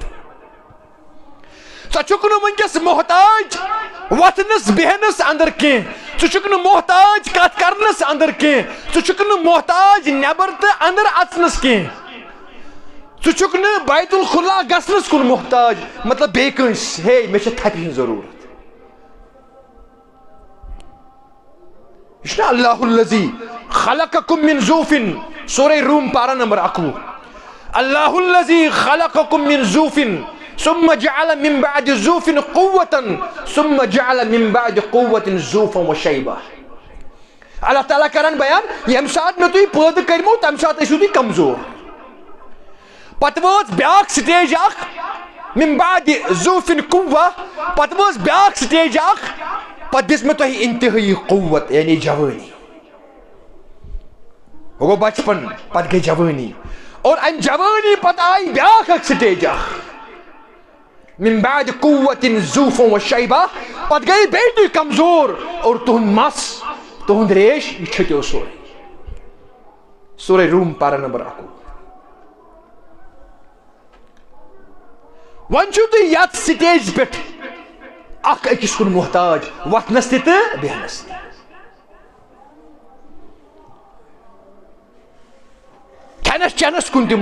ژٕ چھُکھ نہٕ وٕنکیٚس محتاج وۄتھنس بیہنس اندر کینٛہہ ژٕ چھُکھ نہٕ محتاج کتھ کرنس اندر کینٛہہ ژٕ چھُکھ نہٕ محتاج نٮ۪بر تہٕ اندر اژنس کینٛہہ ژٕ چھُکھ نہٕ بیت الخلا گژھنس کُن محتاج مطلب بیٚیہِ کٲنٛسہِ ہے مےٚ چھِ تھپہِ ہٕنٛز ضروٗرت یہ چھُنہ اللہ الذی خلقکم من ضعف سورہ روم پارہ نمبر 21 اللہ الذی خلقکم من ضعف ثم جعل من بعد ضعف قوة ثم جعل من بعد قوة ضعفا وشیبہ اللہ تعالیٰ کران بیان ییٚمہِ ساتہٕ مےٚ تُہۍ پٲدٕ کٔرمو تمہِ ساتہٕ ٲسِو تُہۍ کمزور پتہٕ وٲژ بیاکھ سٹیج اکھ من بعد ضعف قوة پتہٕ وٲژ بیاکھ سٹیج اکھ پتہٕ دِژ مےٚ تۄہہِ انتہٲیی قوت یعنی جوٲنی وہ گوٚو بچپن پتہٕ گٔے جوٲنی اور امہِ جوٲنی پتہٕ آیہِ بیاکھ اکھ سٹیج اکھ من بعد قوة ضعف وشیبہ پتہٕ گٔے بیٚیہِ تُہۍ کمزور اور تُہُنٛد مس تُہُنٛد ریش یہِ چھٔٹیو سورُے سورہ روم پارہ نمبر 21 وۄنۍ چھُو تُہۍ یتھ سٹیج پٮ۪ٹھ اکھ أکِس کُن محتاج وۄتھنس تہِ تہٕ بیہنس تہِ کھٮ۪نس چٮ۪نس کُن تہِ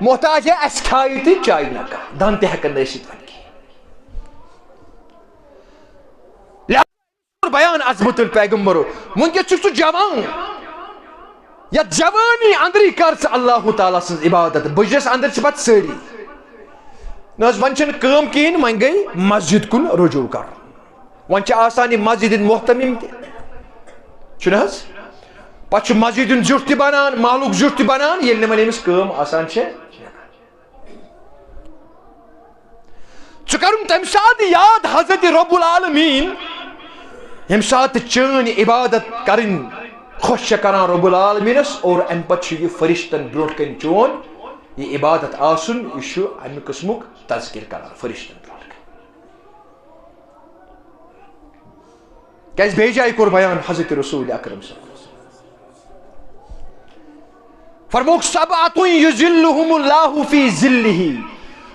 محتاج ہے اسہِ کھایہِ تہٕ چایہِ نہ کانٛہہ دان تہِ ہٮ۪کن نہٕ ٲسِتھ وۄنۍ کینٛہہ بیان عظمت الپیغمبرو وٕنکیٚس چھُکھ ژٕ جوان یتھ جوٲنی اندرٕے کر ژٕ اللہ تعالیٰ سٕنٛز عبادت بٕجرس اندر چھِ پتہٕ سٲری نہ حظ وۄنۍ چھنہٕ کٲم کِہیٖنۍ وۄنۍ گٔے مسجد کُن رجوع کرُن وۄنۍ چھِ آسان یہِ مسجد ہٕنٛدۍ محتمِم تہِ چھُنہٕ حظ پتہٕ چھُ مسجد ہُنٛد زیُٹھ تہِ بنان محلُک زیُٹھ تہِ بنان ییٚلہِ نہٕ وۄنۍ أمِس کٲم آسان چھِ ژٕ کرُن تمہِ ساتہٕ یاد حضرت رب العالمین ییٚمہِ ساتہٕ چٲنۍ عبادت کرٕنۍ خۄش چھےٚ کران رب العالمیٖنس اور امہِ پتہٕ چھُ یہِ فرشتن برونٛٹھ کنہِ چون یہ عبادت آسن یہ امہ قسمک تذکر کران فرشتن کیاز بیٚیہِ جایہِ کوٚر بیان حضرت رسول اکرم صلی اللہ علیہ وسلم فرموک سبعۃ یظلہم اللہ فی ظلہ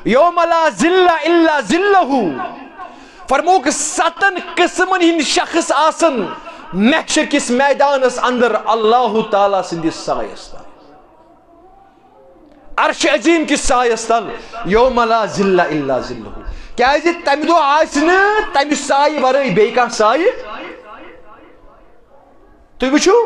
یوم لا ظل الا ظلہ فرموک 7 قسمن ہند شخص آسن محشر کس میدانس اندر اللہ تعالیٰ سندس سایس تل عرش عظیم کس سایس تل یوم لا ظل الا ظلہ کیازِ تمہ دۄہ آسہِ نہٕ تمہِ سایہِ ورٲے بیٚیہِ کانٛہہ سایہِ تُہۍ وٕچھِو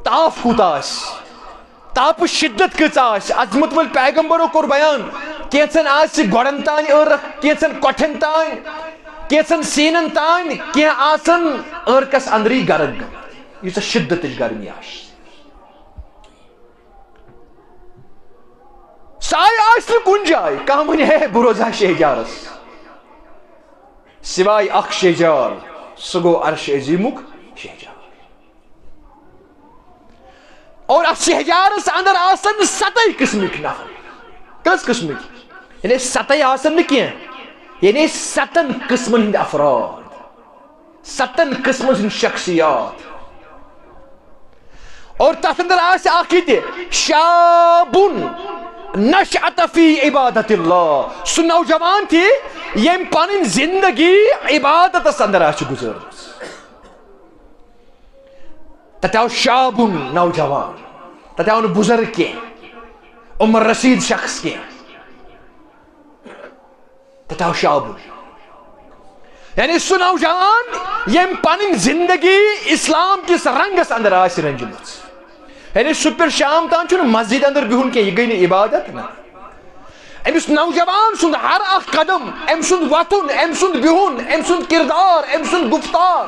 تاپھ کوٗتاہ آسہِ تاپٕچ شدت کۭژاہ آسہِ عظمت وٲلۍ پیغمبرو کوٚر بیان کینٛژن آسہِ گۄڈن تانۍ ٲرکھ کینٛژن کۄٹھٮ۪ن تانۍ کینٛژن سیٖنن تانۍ کینٛہہ آسن ٲرکس اندرٕے گرم گٔمٕتۍ ییٖژاہ شدتٕچ گرمی آسہِ سایہِ آسہِ نہٕ کُنہِ جایہِ کانٛہہ وَنہِ ہے بہٕ روزٕ ہا شہجارس سوائے اکھ شہجار سُہ گوٚو عرش عظیٖمُک شہجار اور اتھ شہجارس اندر آسن 7 قسمٕکۍ نفر کٔژ قسمٕکۍ یعنی 7 آسن نہٕ کینٛہہ یعنی 7 قسمن ہٕنٛدۍ افراد 7 قسمن ہٕنٛدۍ شخصیات اور تتھ اندر آسہِ اکھ یہِ تہِ شابُن نشأت فی عبادت اللہ سُہ نوجوان تہِ ییٚمۍ پنٕنۍ زندگی عبادتس اندر آسہِ گُزٲرمٕژ تتہِ آو شابُن نوجوان تتہِ آو نہٕ بُزرگ کینٛہہ عمر رسیٖد شخص کینٛہہ تتہِ آو شابُن یعنی سُہ نوجوان ییٚمۍ پنٕنۍ زندگی اسلام کِس رنگس اندر آسہِ رنجمٕژ یعنی صبح شام تان چھُنہٕ مسجد اندر بِہُن کینٛہہ یہِ گٔے نہٕ عبادت نہ أمِس نوجوان سُنٛد ہر اکھ قدم أمۍ سُنٛد وۄتھُن أمۍ سُنٛد بِہُن أمۍ سُنٛد کردار أمۍ سُنٛد گفتار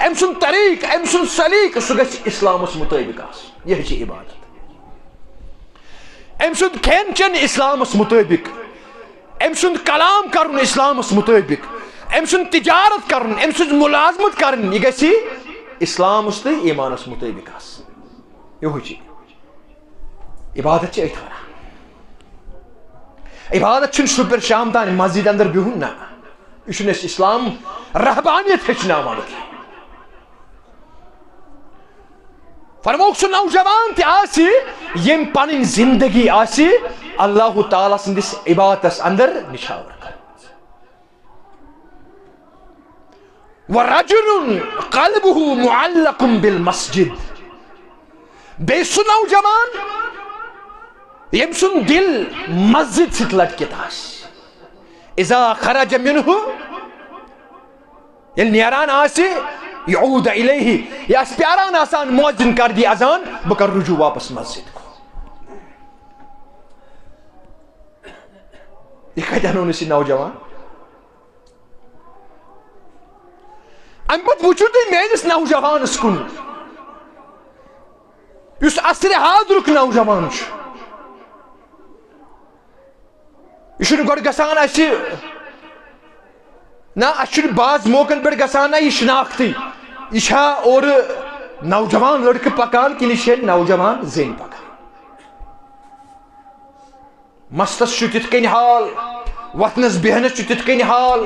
أمۍ سُنٛد طریٖق أمۍ سُنٛد سلیٖقہٕ سُہ گژھِ اسلامس مطٲبق آسُن یہِ چھِ عبادت أمۍ سُنٛد کھٮ۪ن چٮ۪ن اسلامس مطٲبق أمۍ سُنٛد کلام کرُن اسلامس مطٲبق أمۍ سُنٛد تجارت کرُن أمۍ سٕنٛز مُلازمت کرٕنۍ یہِ گژھِ اسلامس تہٕ ایمانس مطٲبق آسٕنۍ یہوے چھِ عبادت چھِ أتھۍ وَنان عبادت چھُنہٕ صبح شام تانۍ مسجد اندر بِہُن نہ یہِ چھُنہٕ اَسہِ اسلام رہبانیت ہیٚچھناوان فرموک سُہ نوجوان تہِ آسہِ ییٚمۍ پنٕنۍ زندگی آسہِ اللہ تعالیٰ سٕنٛدِس عبادتس اندر نِشاور کٔرمٕژ وَرَجُلٌ قَلْبُهُ مُعَلَّقٌ بِالْمَسْجِدِ بیٚیہِ سُہ نوجوان ییٚمۍ سُنٛد دل مسجد سۭتۍ لٹکِتھ آسہِ اِذا خرج منہ ییٚلہِ نیران آسہِ یعود الیہ یہِ آسہِ پیاران آسان مؤذن کر دی اذان بہٕ کرٕ رجوع واپس مسجد یہِ کتہِ انون أسۍ یہِ نوجوان امہِ پتہٕ وٕچھِو تُہۍ میٲنِس نوجوانس کُن یُس عصرِ حاضرُک نوجوان چھُ یہِ چھُنہٕ گۄڈٕ گژھان اَسہِ نہ اَسہِ چھُنہٕ بعض موقعن پٮ۪ٹھ گژھان نہ یہِ شناختٕے یہِ چھا اورٕ نوجوان لڑکہٕ پکان کِنہٕ یہِ چھِ نوجوان زٔنۍ پکان مستس چھُ تِتھ کٔنۍ حال وتھنس بیہنس چھُ تِتھ کٔنۍ حال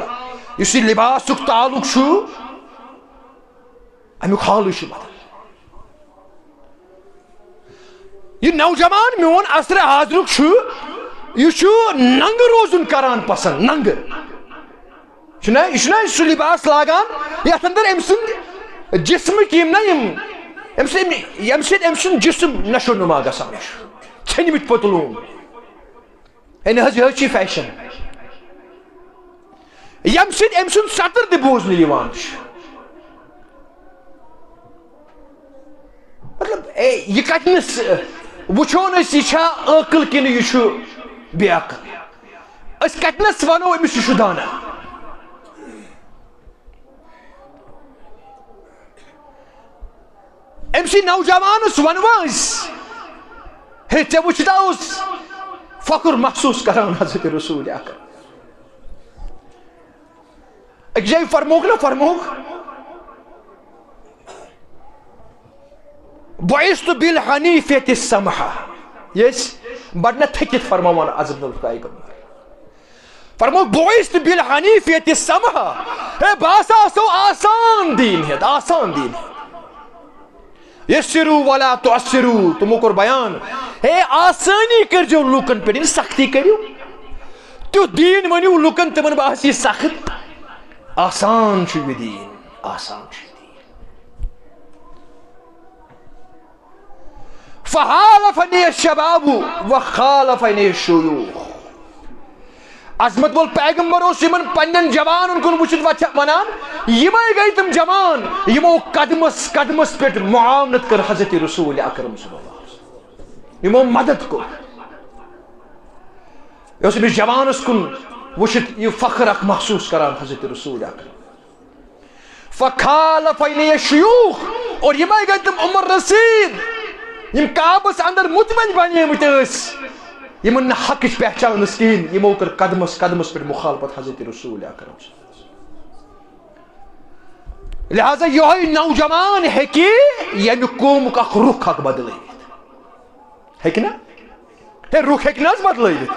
یُس یہِ لباسُک تعلق چھُ امیُک حالٕے چھُ بدل یہِ نوجوان میون عصرِ حاضرُک چھُ یہِ چھُ ننگہٕ روزُن کران پسند ننگہٕ چھُنہ یہِ چھُنہ سُہ لباس لاگان یتھ اندر أمۍ سٕنٛدۍ جسمٕکۍ یِم نہ یِم ییٚمہِ سۭتۍ أمۍ سُنٛد جسم نشو نما گژھان چھُ ژھیٚنمٕتۍ پتلوٗن ہے نہ حظ یہِ حظ چھِ فیشن ییٚمہِ سۭتۍ أمۍ سُنٛد سطر تہِ بوزنہٕ یِوان چھُ مطلب یہِ کتنس وٕچھون أسۍ یہِ چھا عٲقل کِنہٕ یہِ چھُ بے عقل أسۍ کتنس ونو أمِس یہِ چھُ دانا أمسٕے نوجوانس ونوا أسۍ ہے ژےٚ وٕچھتھا اوس فخر محسوٗس کران حضرت رسول اکرم أکۍ جایہِ فرموکھ نہ فرموکھ بعثت بالحنیفیۃ السمحہ یہِ أسۍ بڑھنا تھکت فرماوان عظمت الپیغمبر فرمو بعثت بالحنیفیت السمحہ اے باسا سو آسان دین ہے آسان دین ہے یسرو ولا تعسرو تمو کر بیان اے آسانی کر جو لوکن پر سختی کریو تو دین ونیو لوکن تمن باسی سخت آسان چھو یہ دین آسان چھو فحالفنی الشباب وخالفنی الشیوخ عظمت وال پیغمبر اس یمن پنن جوان ان کن وچت ونان یمے گئی تم جوان یمو قدمس پہ معاونت کر حضرت رسول اکرم صلی اللہ علیہ وسلم یمو مدد کو اس میں جوان اس کن وچت یہ فخر اک محسوس کران حضرت رسول اکرم فخالفنی الشیوخ اور یمے گئی تم عمر رسید یم کعبس اندر مطمئن بنے متس یمن حق پہچان کہین یمو کر قدمس پہ مخالفت حضرت رسول اکرم لہذا یہ نوجوان ہے کہ یم قوم کا رخ ہک بدلائت ہے نا ہے رخ ہے نا بدلائت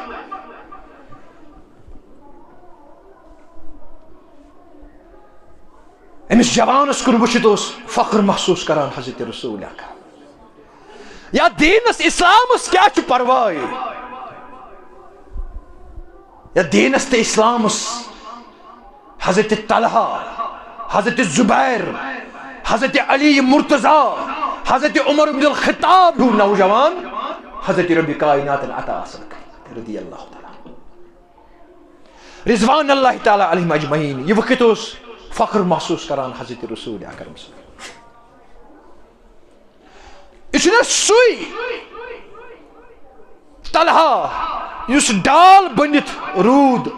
امس جوانس کن وچت فخر محسوس کران حضرت رسول اکرم یا دینس اسلامس کیا چھ پروائی یا دینس تے اسلامس حضرت طلحہ حضرت زبیر حضرت علی مرتضی حضرت عمر بن الخطاب ہو نوجوان حضرت رب کائنات عطا حاصل رضی اللہ تعالی رضوان اللہ تعالی علیہم اجمعین یہ وقت اس فخر محسوس کران حضرت رسول اکرم صلی اللہ علیہ وسلم اتنا سوئی طلحہ یس ڈال بنت رود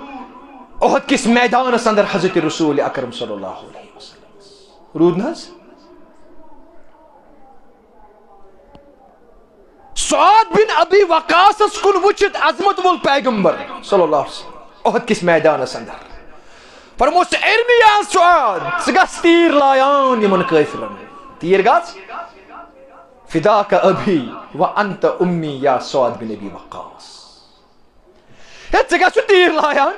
احد کس میدان اندر حضرت رسول اکرم صلی اللہ علیہ وسلم رود ناز سعد بن ابی وقاص کن وچت عظمت وال پیغمبر صلی اللہ علیہ وسلم احد کس میدان اندر فرموس ارمی یا سعد سگس تیر لایان یمن کافرن تیر گاز فداک ابھی وانت امی یا سعد بن ابی وقاص ہے ژٕ چھُ تیٖر لایان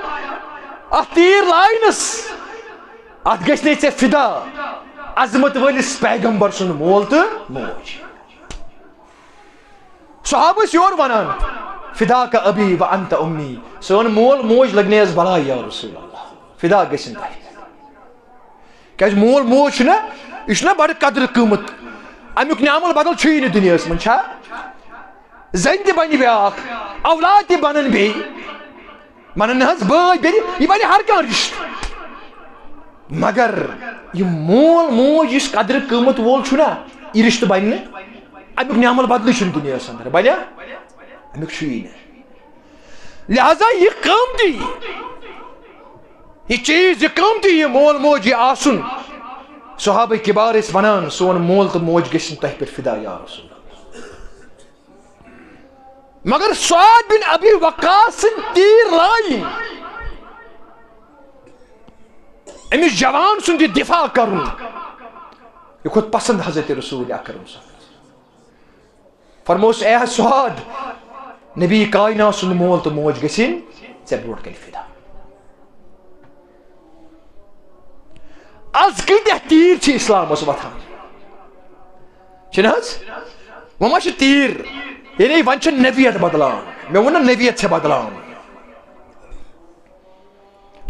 اتھ تیٖر لاینس اتھ گژھِ نہٕ ژےٚ فدا عظمت وٲلِس پیغمبر سُنٛد مول تہٕ موج صحابہٕ ٲسۍ یورٕ ونان فداک ابھی وانت امی سون مول موج لگنے حظ بلاے یا رسول اللہ فدا گژھن تۄہہِ کیازِ مول موج چھُ نا یہِ چھُ نا بڑٕ قدر قۭمت امیُک نعمل بدل چھُی نہٕ دُنیاہس منٛز چھا زنہِ تہِ بنہِ بیٛاکھ اولاد تہِ بنن بیٚیہِ بنن نہٕ حظ بٲے بیٚنہِ یہِ بنہِ ہر کانٛہہ رشتہٕ مگر یہِ مول موج یُس قدر قۭمت وول چھُ نا یہِ رشتہٕ بنہِ نہٕ امیُک نعمل بدلٕے چھُنہٕ دُنیاہس انٛدر بنیا امیُک چھُی نہٕ لہذا یہِ قۭمتی یہ چیز یہ قۭمتی یہ مول موج یہ آسن صحابہ کبار اس ونان سون مول تو موج گژھن تۄہہِ پٮ۪ٹھ فدا یا رسول اللہ مگر سعد بن ابی وقاص تیر لایِن امس جوان سُنٛد یہِ دفاع کرُن یہ کھوت پسند حضرت رسول اکرم صلی اللہ علیہ وسلم فرموس اے سعد نبی کائنات سُنٛد مول تو موج گژھن ژےٚ برونٛٹھ کَنہِ فدا آز کۭتیاہ تیٖر چھِ اسلامس وۄتھان چھِنہٕ حظ وۄنۍ ما چھِ تیٖر یعنی وۄنۍ چھِ نبیت بدلاوان مےٚ ووٚن نہ نبیت چھےٚ بدلاوان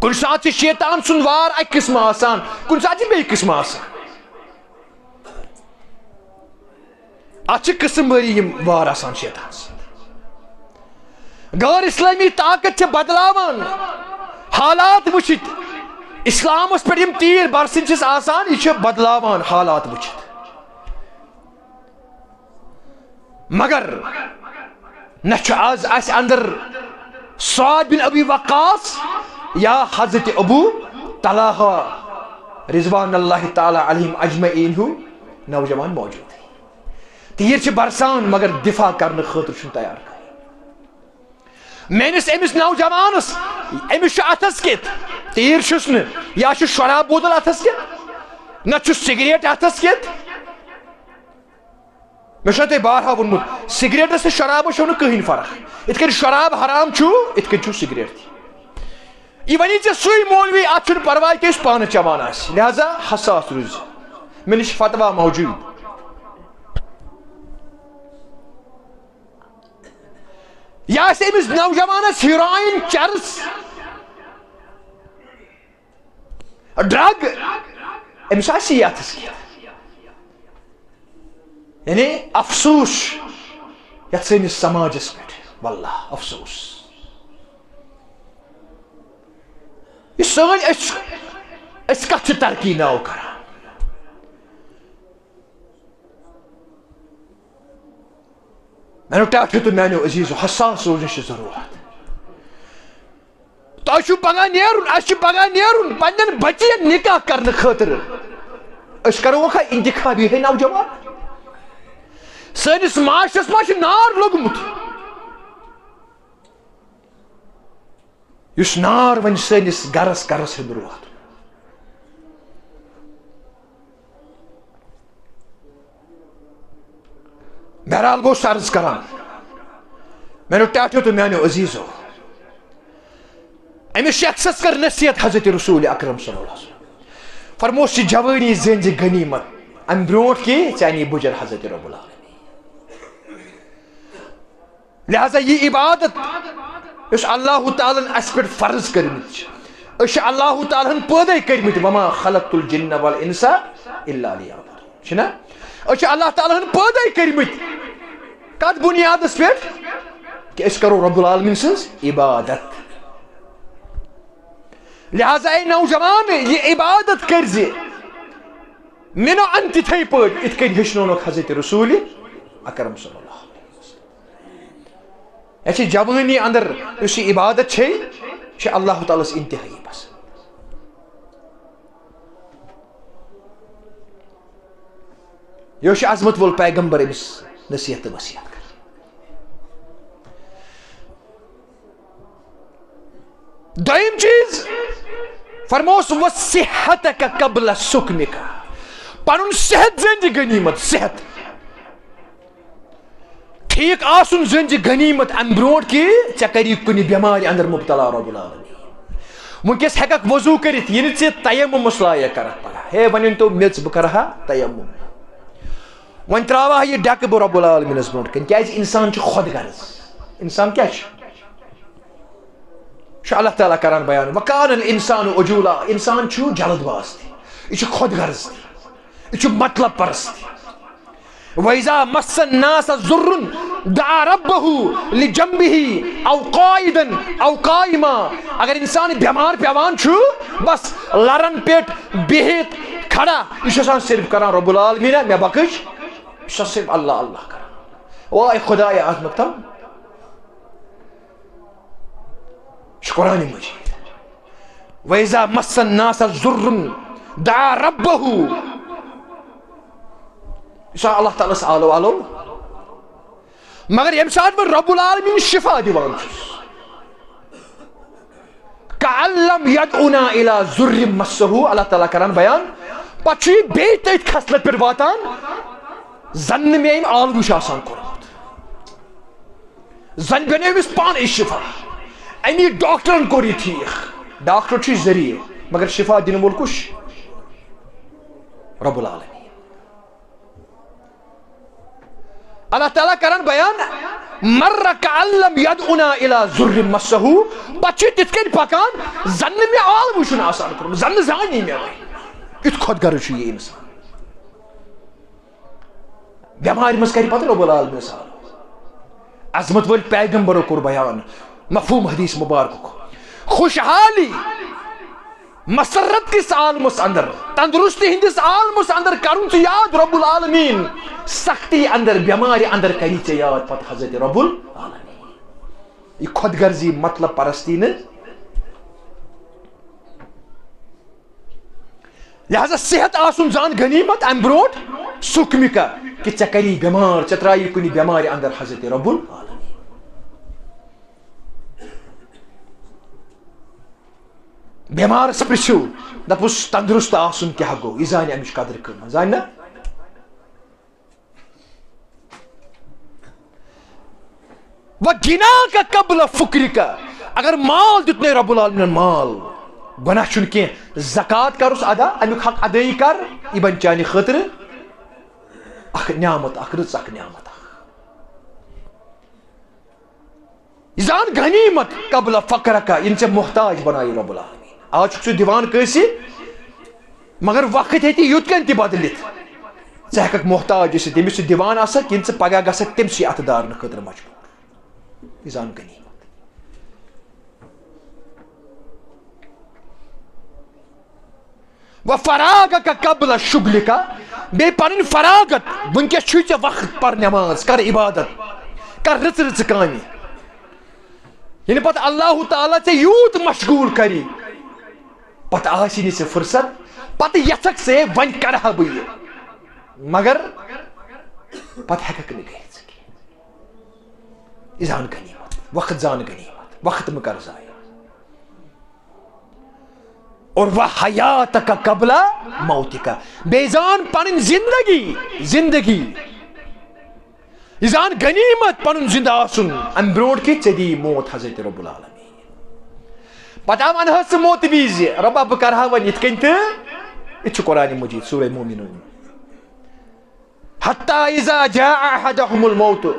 کُنہِ ساتہٕ چھِ شیطان سُنٛد وار اکہِ قٕسمہٕ آسان کُنہِ ساتہٕ چھِ بیٚیہِ قٕسمہٕ آسان اتھ چھِ قٕسم وٲری یِم وار آسان شیطان سٕنٛدۍ غٲر اسلٲمی طاقت چھِ بدلاوان حالات وٕچھِتھ اسلامس پہ یم تیر برسن چھس آسان یہ بدلاوان حالات وچھت مگر نہ آز اس اندر سعد بن ابی وقاص یا حضرت ابو طلحہ رضوان اللہ تعالی علیہم اجمعین ہو نوجوان موجود تیر چھ برسان مگر دفاع کرنے خاطر چھن تیار میانس امس نوجوانس امس اتھس کت تیر چھس نہ یا چھ شراب بوتل اتھس کت نہ چھ سگریٹ اتھس کت میں چھو تے بارہا ونمت سگریٹ سے شراب چھو نہ کہین فرق ات کن شراب حرام چھو ات کن چھو سگریٹ تھی یہ ونی ژے سوئی مولوی ات چھن پرواہ کہ اس پانہ چوان آس لہذا حساس روز میں نش فتوا موجود یا امس نوجوانس ہیروئن چرس ڈرگ امس آس یتس یعنی افسوس یت سنس سماجس پہ واللہ افسوس یہ سن اس کت ترقی نو کران میں ٹاٹھ تو میانو عزیزو حساس روزنچ ضرورت تہ پگہ نیرن اس پگہ نیرن پنن بچین نکاح کرنے خاطر اس کرو انتخابی ہے نوجوان سنس معاشرس ما نار لوگمت اس نار ون سنس گرس گرس ہند روت بہرحال گو عرض کران میانو ٹاٹھو تو میانو عزیزو امس شخصس کر نصیحت حضرت رسول اکرم صلی اللہ علیہ وسلم فرموس جوانی زنج غنیمت ام برونٹ کی چانی بجر حضرت رب العالمین لہذا یہ عبادت اس اللہ تعالیٰ اس پر فرض کرمت اس اللہ تعالیٰ پیدا کرمت وما خلقت الجن والانس الا لیعبدون چھنا اس اللہ تعالیٰ پیدا کرمت کت بنیاد اس پہ کہ اس کرو رب العالمین سنز عبادت لہذا اے نوجوان یہ عبادت کرزی منو انت تھے پٹ ات کن ہچنونک حضرت رسول اکرم صلی اللہ علیہ وسلم اچھے جوانی اندر اس عبادت چھے اللہ تعالیٰ سے انتہائی بس یہ عظمت وول پیغمبر امس نصیحت وصیت کر دویم چیز فرموس وصحتک قبل سکمک پنن صحت زنج غنیمت صحت ٹھیک آسن زنج غنیمت ام برونٹ کی چکری کنی بیماری اندر مبتلا رب العالمین ونکس ہیکک وضو کرت یہ ژے تیمم مسلایہ کرت پگہ ہے ونن تو میچ بہ کرہا تیمم ون تراوا یہ ڈک بہ رب العالمین برونٹ کن کیاز انسان چھ خود غرض انسان کیا اللہ تعالیٰ کران بیان وکان الانسان عجولا انسان چھو جلد باز تھی یہ خود غرض تھی یہ مطلب پرست وَإِذَا مَسَّ النَّاسَ ضُرٌّ دَعَا رَبَّهُ لِجَنبِهِ او قائدًا او قائما اگر انسان بیمار پیوان چھو بس لرن پیٹ بہت کھڑا یہ صرف کران رب العالمین میں بخش یہ صرف اللہ اللہ کران وائے خدا عظمت تم قرآن مجید وَإِذَا مَسَّ النَّاسَ ضُرٌّ دَعَا رَبَّهُ اللہ تعالیٰ سے آلو آلو مگر یم ساتھ میں رب العالمین شفا دیوان چھس کَعَلَّمْ يَدْعُنَا إِلَى ضُرِّ مَسَّهُ اللہ تعالیٰ کران بیان پچھوی بیت ایت خسلت پر واتان زن میں ایم آلوش آسان کرد زن بنے اس پان شفا امی ڈاکٹرن کو ری ٹھیک ڈاکٹر چھ ذریعے مگر شفا دن مول کش رب العالمین اللہ تعالیٰ کران بیان مر کعلم یدعنا الى ضر مسہو بچے تتکن پکان زن میں آل وشن آسان کرم زن زانی میں ات خود گر چھ یہ انسان بیماری مز کری پتہ رب العالمین سال عظمت ول پیغمبر کور بیان مفہوم حدیث مبارک خوشحالی مسرت کس عالمس اندر تندرستی ہندس عالمس اندر کرن تو یاد رب العالمین سختی اندر بیماری اندر کری ژے یاد پتہ حضرت رب العالمین یہ خود غرضی مطلب پرستی نے لہذا صحت آسن زان غنیمت ام برونٹ سکمکا کہ ژے کری بیمار ژے ترائی کنی بیماری اندر حضرت رب العالمین بیمار پرچھو دپس تندرست آسن کیا گو یہ زان امچ قدر کم زان وَغِنَاكَ قَبْلَ فُقْرِكَ اگر مال دیت نے رب العالمین مال گناہ چھن کی زکات کرس ادا امیک حق ادائی کر یہ بن چانی خطر اخ نعمت اخ رز اخ نعمت زان غنیمت قبل فقرک ان سے محتاج بنائی رب العالمین آج چھو دیوان کیسی مگر وقت ہے یوت کن تی بدلت ژٕ ہیککھ محتاج ٲسِتھ تٔمِس چھُ دِوان آسان کِنہٕ ژٕ پگاہ گژھکھ تٔمسٕے اَتھٕ دارنہٕ خٲطرٕ مجبوٗر یہِ زان غنیٖمت وفراغک قبل شغلک بیٚیہِ پنٕنۍ فراغت وٕنکیٚس چھُے ژےٚ وقت پر نٮ۪ماز کر عبادت کر رٕژٕ رٕژٕ کامہِ ییٚلہِ پتہٕ اللہ تعالیٰ ژےٚ یوٗت مشغوٗل کری پتہٕ آسی نہٕ ژےٚ فرصت پتہٕ یژھکھ ژٕ وۄنۍ کرہا بہٕ یہِ مگر پتہٕ ہیککھ نہٕ کٔرِتھ ژٕ کینٛہہ یہِ زان غنیٖمت وقت زان غنیٖمت وقت مہٕ کر ضایع اور وحیاتک قبل موتک بیٚیہِ زان پنٕنۍ زندگی یہِ زان غنیٖمت پنُن زندٕ آسُن امہِ برونٛٹھ کہِ ژےٚ دِی موت حضرت رب العالمین پتہٕ ونہس ژٕ موتہٕ وِزِ رۄبا بہٕ کرہا وۄنۍ یِتھ کٔنۍ تہٕ یہِ چھُ قرآنِ مجیٖد سورہ مومنوٗن حتى إذا جاء أحدهم الموت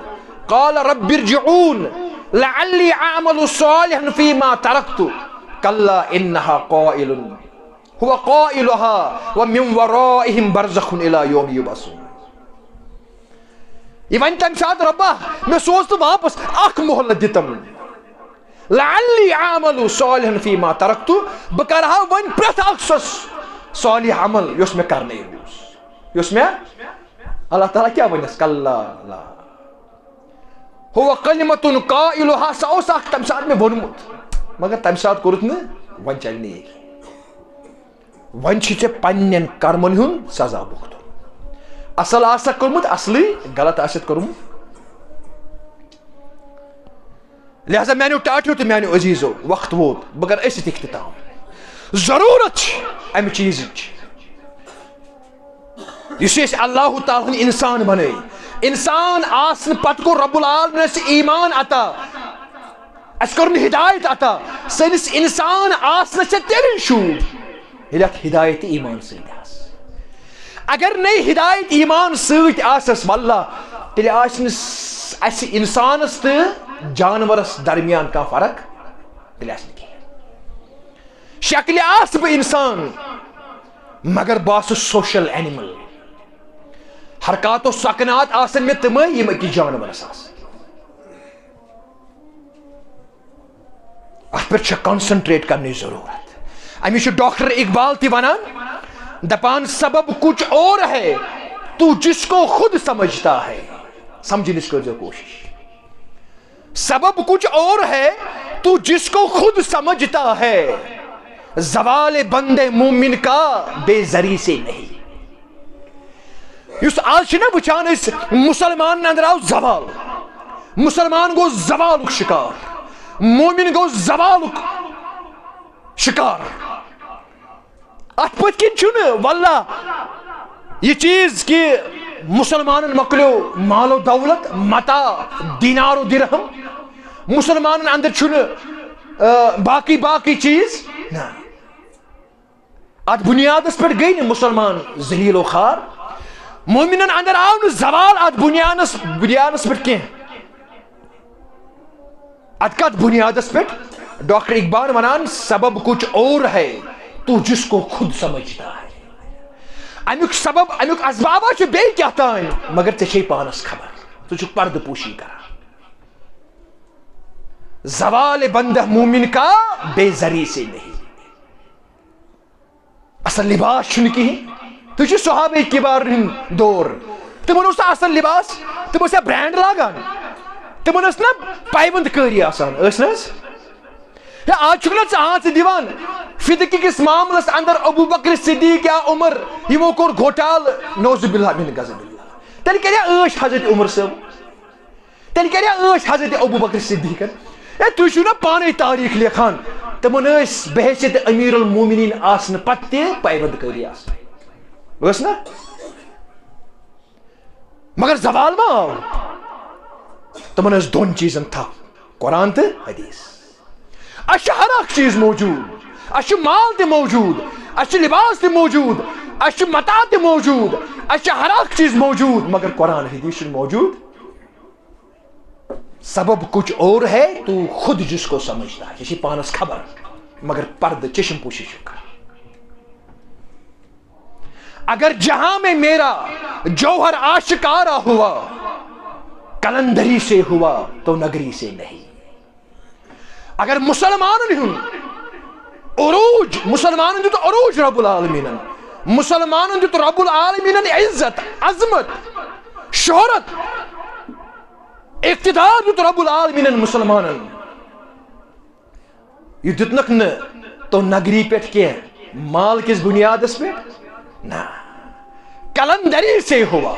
قال رب ارجعون لعلي أعمل صالحا فيما تركت كلا إنها هو قائلها ومن ورائهم برزخ إلى يوم يبعثون يبقى تمہِ ساتہٕ رۄبا مےٚ سوز تہٕ واپس اکھ مۄہلت دِتم لعلي أعمل صالحا فيما تركت بہٕ کرہا وۄنۍ پرٛٮ۪تھ اکھ سۄ صالح عمل یۄس مےٚ کرنے روٗز یۄس مےٚ اللہ تعالیٰ کیا ونس کلا لا هو کلمۃ قائلها سۄ اوس اکھ تمہِ ساتہٕ مےٚ ووٚنمُت مگر تمہِ ساتہٕ کوٚرُتھ نہٕ وۄنۍ چلہِ نہٕ یہِ وۄنۍ چھُ ژےٚ پننٮ۪ن کرمن ہُنٛد سزا بوگتُن اصل آسکھ کوٚرمُت اصلٕے غلط آسٮ۪تھ کوٚرمُت لہذا میانیو ٹاٹھیو تہٕ میانیو عزیٖزو وقت ووت بہٕ کرٕ أسِتھ اختتام ضروٗرت چھِ امہِ چیٖزٕچ یُس أسۍ اللہ تعالیٰ ہُنٛد انسان بنٲے انسان آسنہٕ پتہٕ کوٚر رب العالمین اَسہِ ایمان عطا اَسہِ کوٚرُن ہدایت عطا سٲنِس انسان آسنس چھےٚ تیٚلہِ شوٗب ییٚلہِ اتھ ہدایت ایمان سۭتۍ آسہِ اگر نَے ہدایت ایمان سۭتۍ آسٮ۪س واللہ تیٚلہِ آسہِ نہٕ اَسہِ انسانس تہٕ جانورس درمیان کانٛہہ فرق تیٚلہِ آسہِ نہٕ کینٛہہ شکلہِ آسہٕ بہٕ انسان مگر بہٕ آسہٕ سوشل اینِمل حرکات و سکنات آسن مےٚ تِمے یِم أکِس جانورس آسن اتھ پٮ۪ٹھ چھےٚ کانسنٹریٹ کرنٕچ ضروٗرت أمِس چھُ ڈاکٹر اقبال تہِ ونان دپان سبب کچھ اور ہے تو جس کو خود سمجھتا ہے سمجھنٕچ کٔرزیٚو کوٗشش سبب کچھ اور ہے تو جس کو خود سمجھتا ہے زوال بندے مومن کا بے زری سے نہیں یُس آز چھِنہ وٕچھان أسۍ مُسلمانن اندر آو زوال مُسلمان گوٚو زوالُک شِکار مومن گوٚو زوالُک شِکار اتھ پٔتۍ کِنۍ چھُنہٕ واللہ یہِ چیٖز کہِ مُسلمانن مۄکلیو مال و دولت متا دینار و درہم مُسلمانن اندر چھُنہٕ باقی چیٖز نہ اتھ بُنیادس پٮ۪ٹھ گٔے نہٕ مُسلمان ذلیٖل و خوار مومنن اندر آو نہٕ زوال اتھ بُنیادس پٮ۪ٹھ کینٛہہ اتھ کتھ بُنیادس پٮ۪ٹھ ڈاکٹر اقبال ونان سبب کچھ اور ہے تو جس کو خود سمجھتا ہے امیُک سبب امیُک اسبابا چھُ بیٚیہِ کیٛاہ تانۍ مگر ژےٚ چھے پانس خبر ژٕ چھُکھ پردٕ پوشی کران زوال بندہ مومن کا بے زری سے نہیں اصل لباس چھُنہٕ کِہیٖنۍ تُہۍ چھِو صحابہ کِبار ہُنٛد دور تِمن اوس نہٕ اصل لباس تِم ٲسیا برینڈ لاگان تِمن ٲس نہ پایونٛد کٲری آسان ٲسۍ نہ حظ ہے آز چھُکھ نہ ژٕ دِوان فِدقہٕ کِس معاملس اندر ابوٗ بکر صدیٖق یا عمر یِمو کوٚر گھوٹالہٕ نوزُ باللہ من غضب اللہ تیٚلہِ کیٛاہ عٲش حضرت عمر صٲب تیٚلہِ کیٛاہ عٲش حضرت ابوٗ بکر صدیٖقن ہے تُہۍ چھِو نہ پانے تاریٖخ لیکھان تِمن ٲسۍ بحیثیت امیر المومنین آسنہٕ پتہٕ تہِ پایونٛد کٲری آسان ٲس نہ مگر زوال ما آو تمن اس دون چیزن تھا قرآن تو حدیث اش ہر اخ چیز موجود اش مال تہ موجود اش لباس تہ موجود اش متا تہ موجود اش ہر اخ چیز موجود مگر قرآن حدیث موجود سبب کچھ اور ہے تو خود جس کو سمجھتا ہے کسی پانس خبر مگر پرد چشم پوشی شکر اگر جہاں میں میرا جوہر آشکارا ہوا کلندری سے ہوا تو نگری سے نہیں اگر مسلمان ہوں عروج مسلمان تو عروج رب العالمین مسلمان تو رب العالمین عزت عظمت شہرت اقتدار تو رب العالمین مسلمان یہ دتنک نہ تو نگری پیٹ کے مال کس بنیاد اس پہ نہ کلندری سے ہوا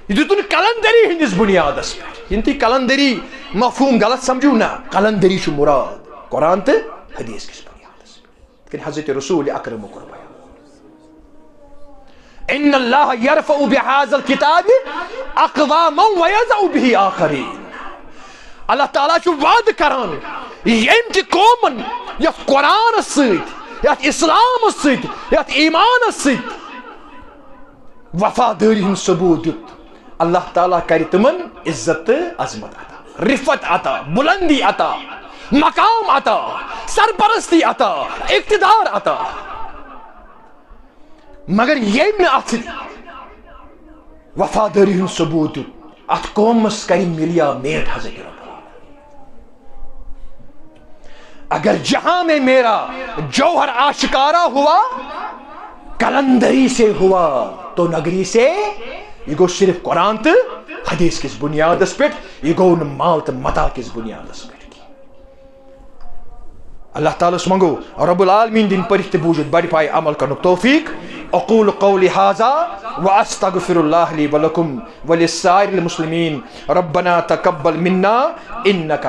یہ دتن کلندری ہندس بنیاد اس پہ ینتی کلندری مفہوم غلط سمجھو نہ کلندری چھ مراد قرآن تو حدیث کس بنیاد اس پہ کہ حضرت رسول اکرم قربان ان اللہ یرفع بهذا الكتاب اقواما ویضع به آخرین اللہ تعالیٰ چھ وعد کران یم تہ قومن یت قرآن سۭتۍ یت اسلام سۭتۍ یت ایمان سۭتۍ وفاداری ہند ثبوت دیت اللہ تعالیٰ کر تمن عزت عظمت عطا رفت عطا بلندی عطا مقام عطا سرپرستی عطا اقتدار عطا مگر یم ات وفاداری ہند ثبوت دیت ات قومس کر ملیا میٹ حضرت رب اگر جہاں میں میرا جوہر آشکارا ہوا کلندری سے ہوا تو نگری سے یہ گو صرف قرآن تو حدیث کس بنیاد اس پہ یہ گو مال تو متا کس بنیاد اس پہ اللہ تعالیٰ منگو رب العالمین دن پرت بوجت بڑی پائے عمل کرنے توفیق اقول قولی ھذا واستغفر اللہ لی ولکم ولسائر المسلمین ربنا تقبل منا انک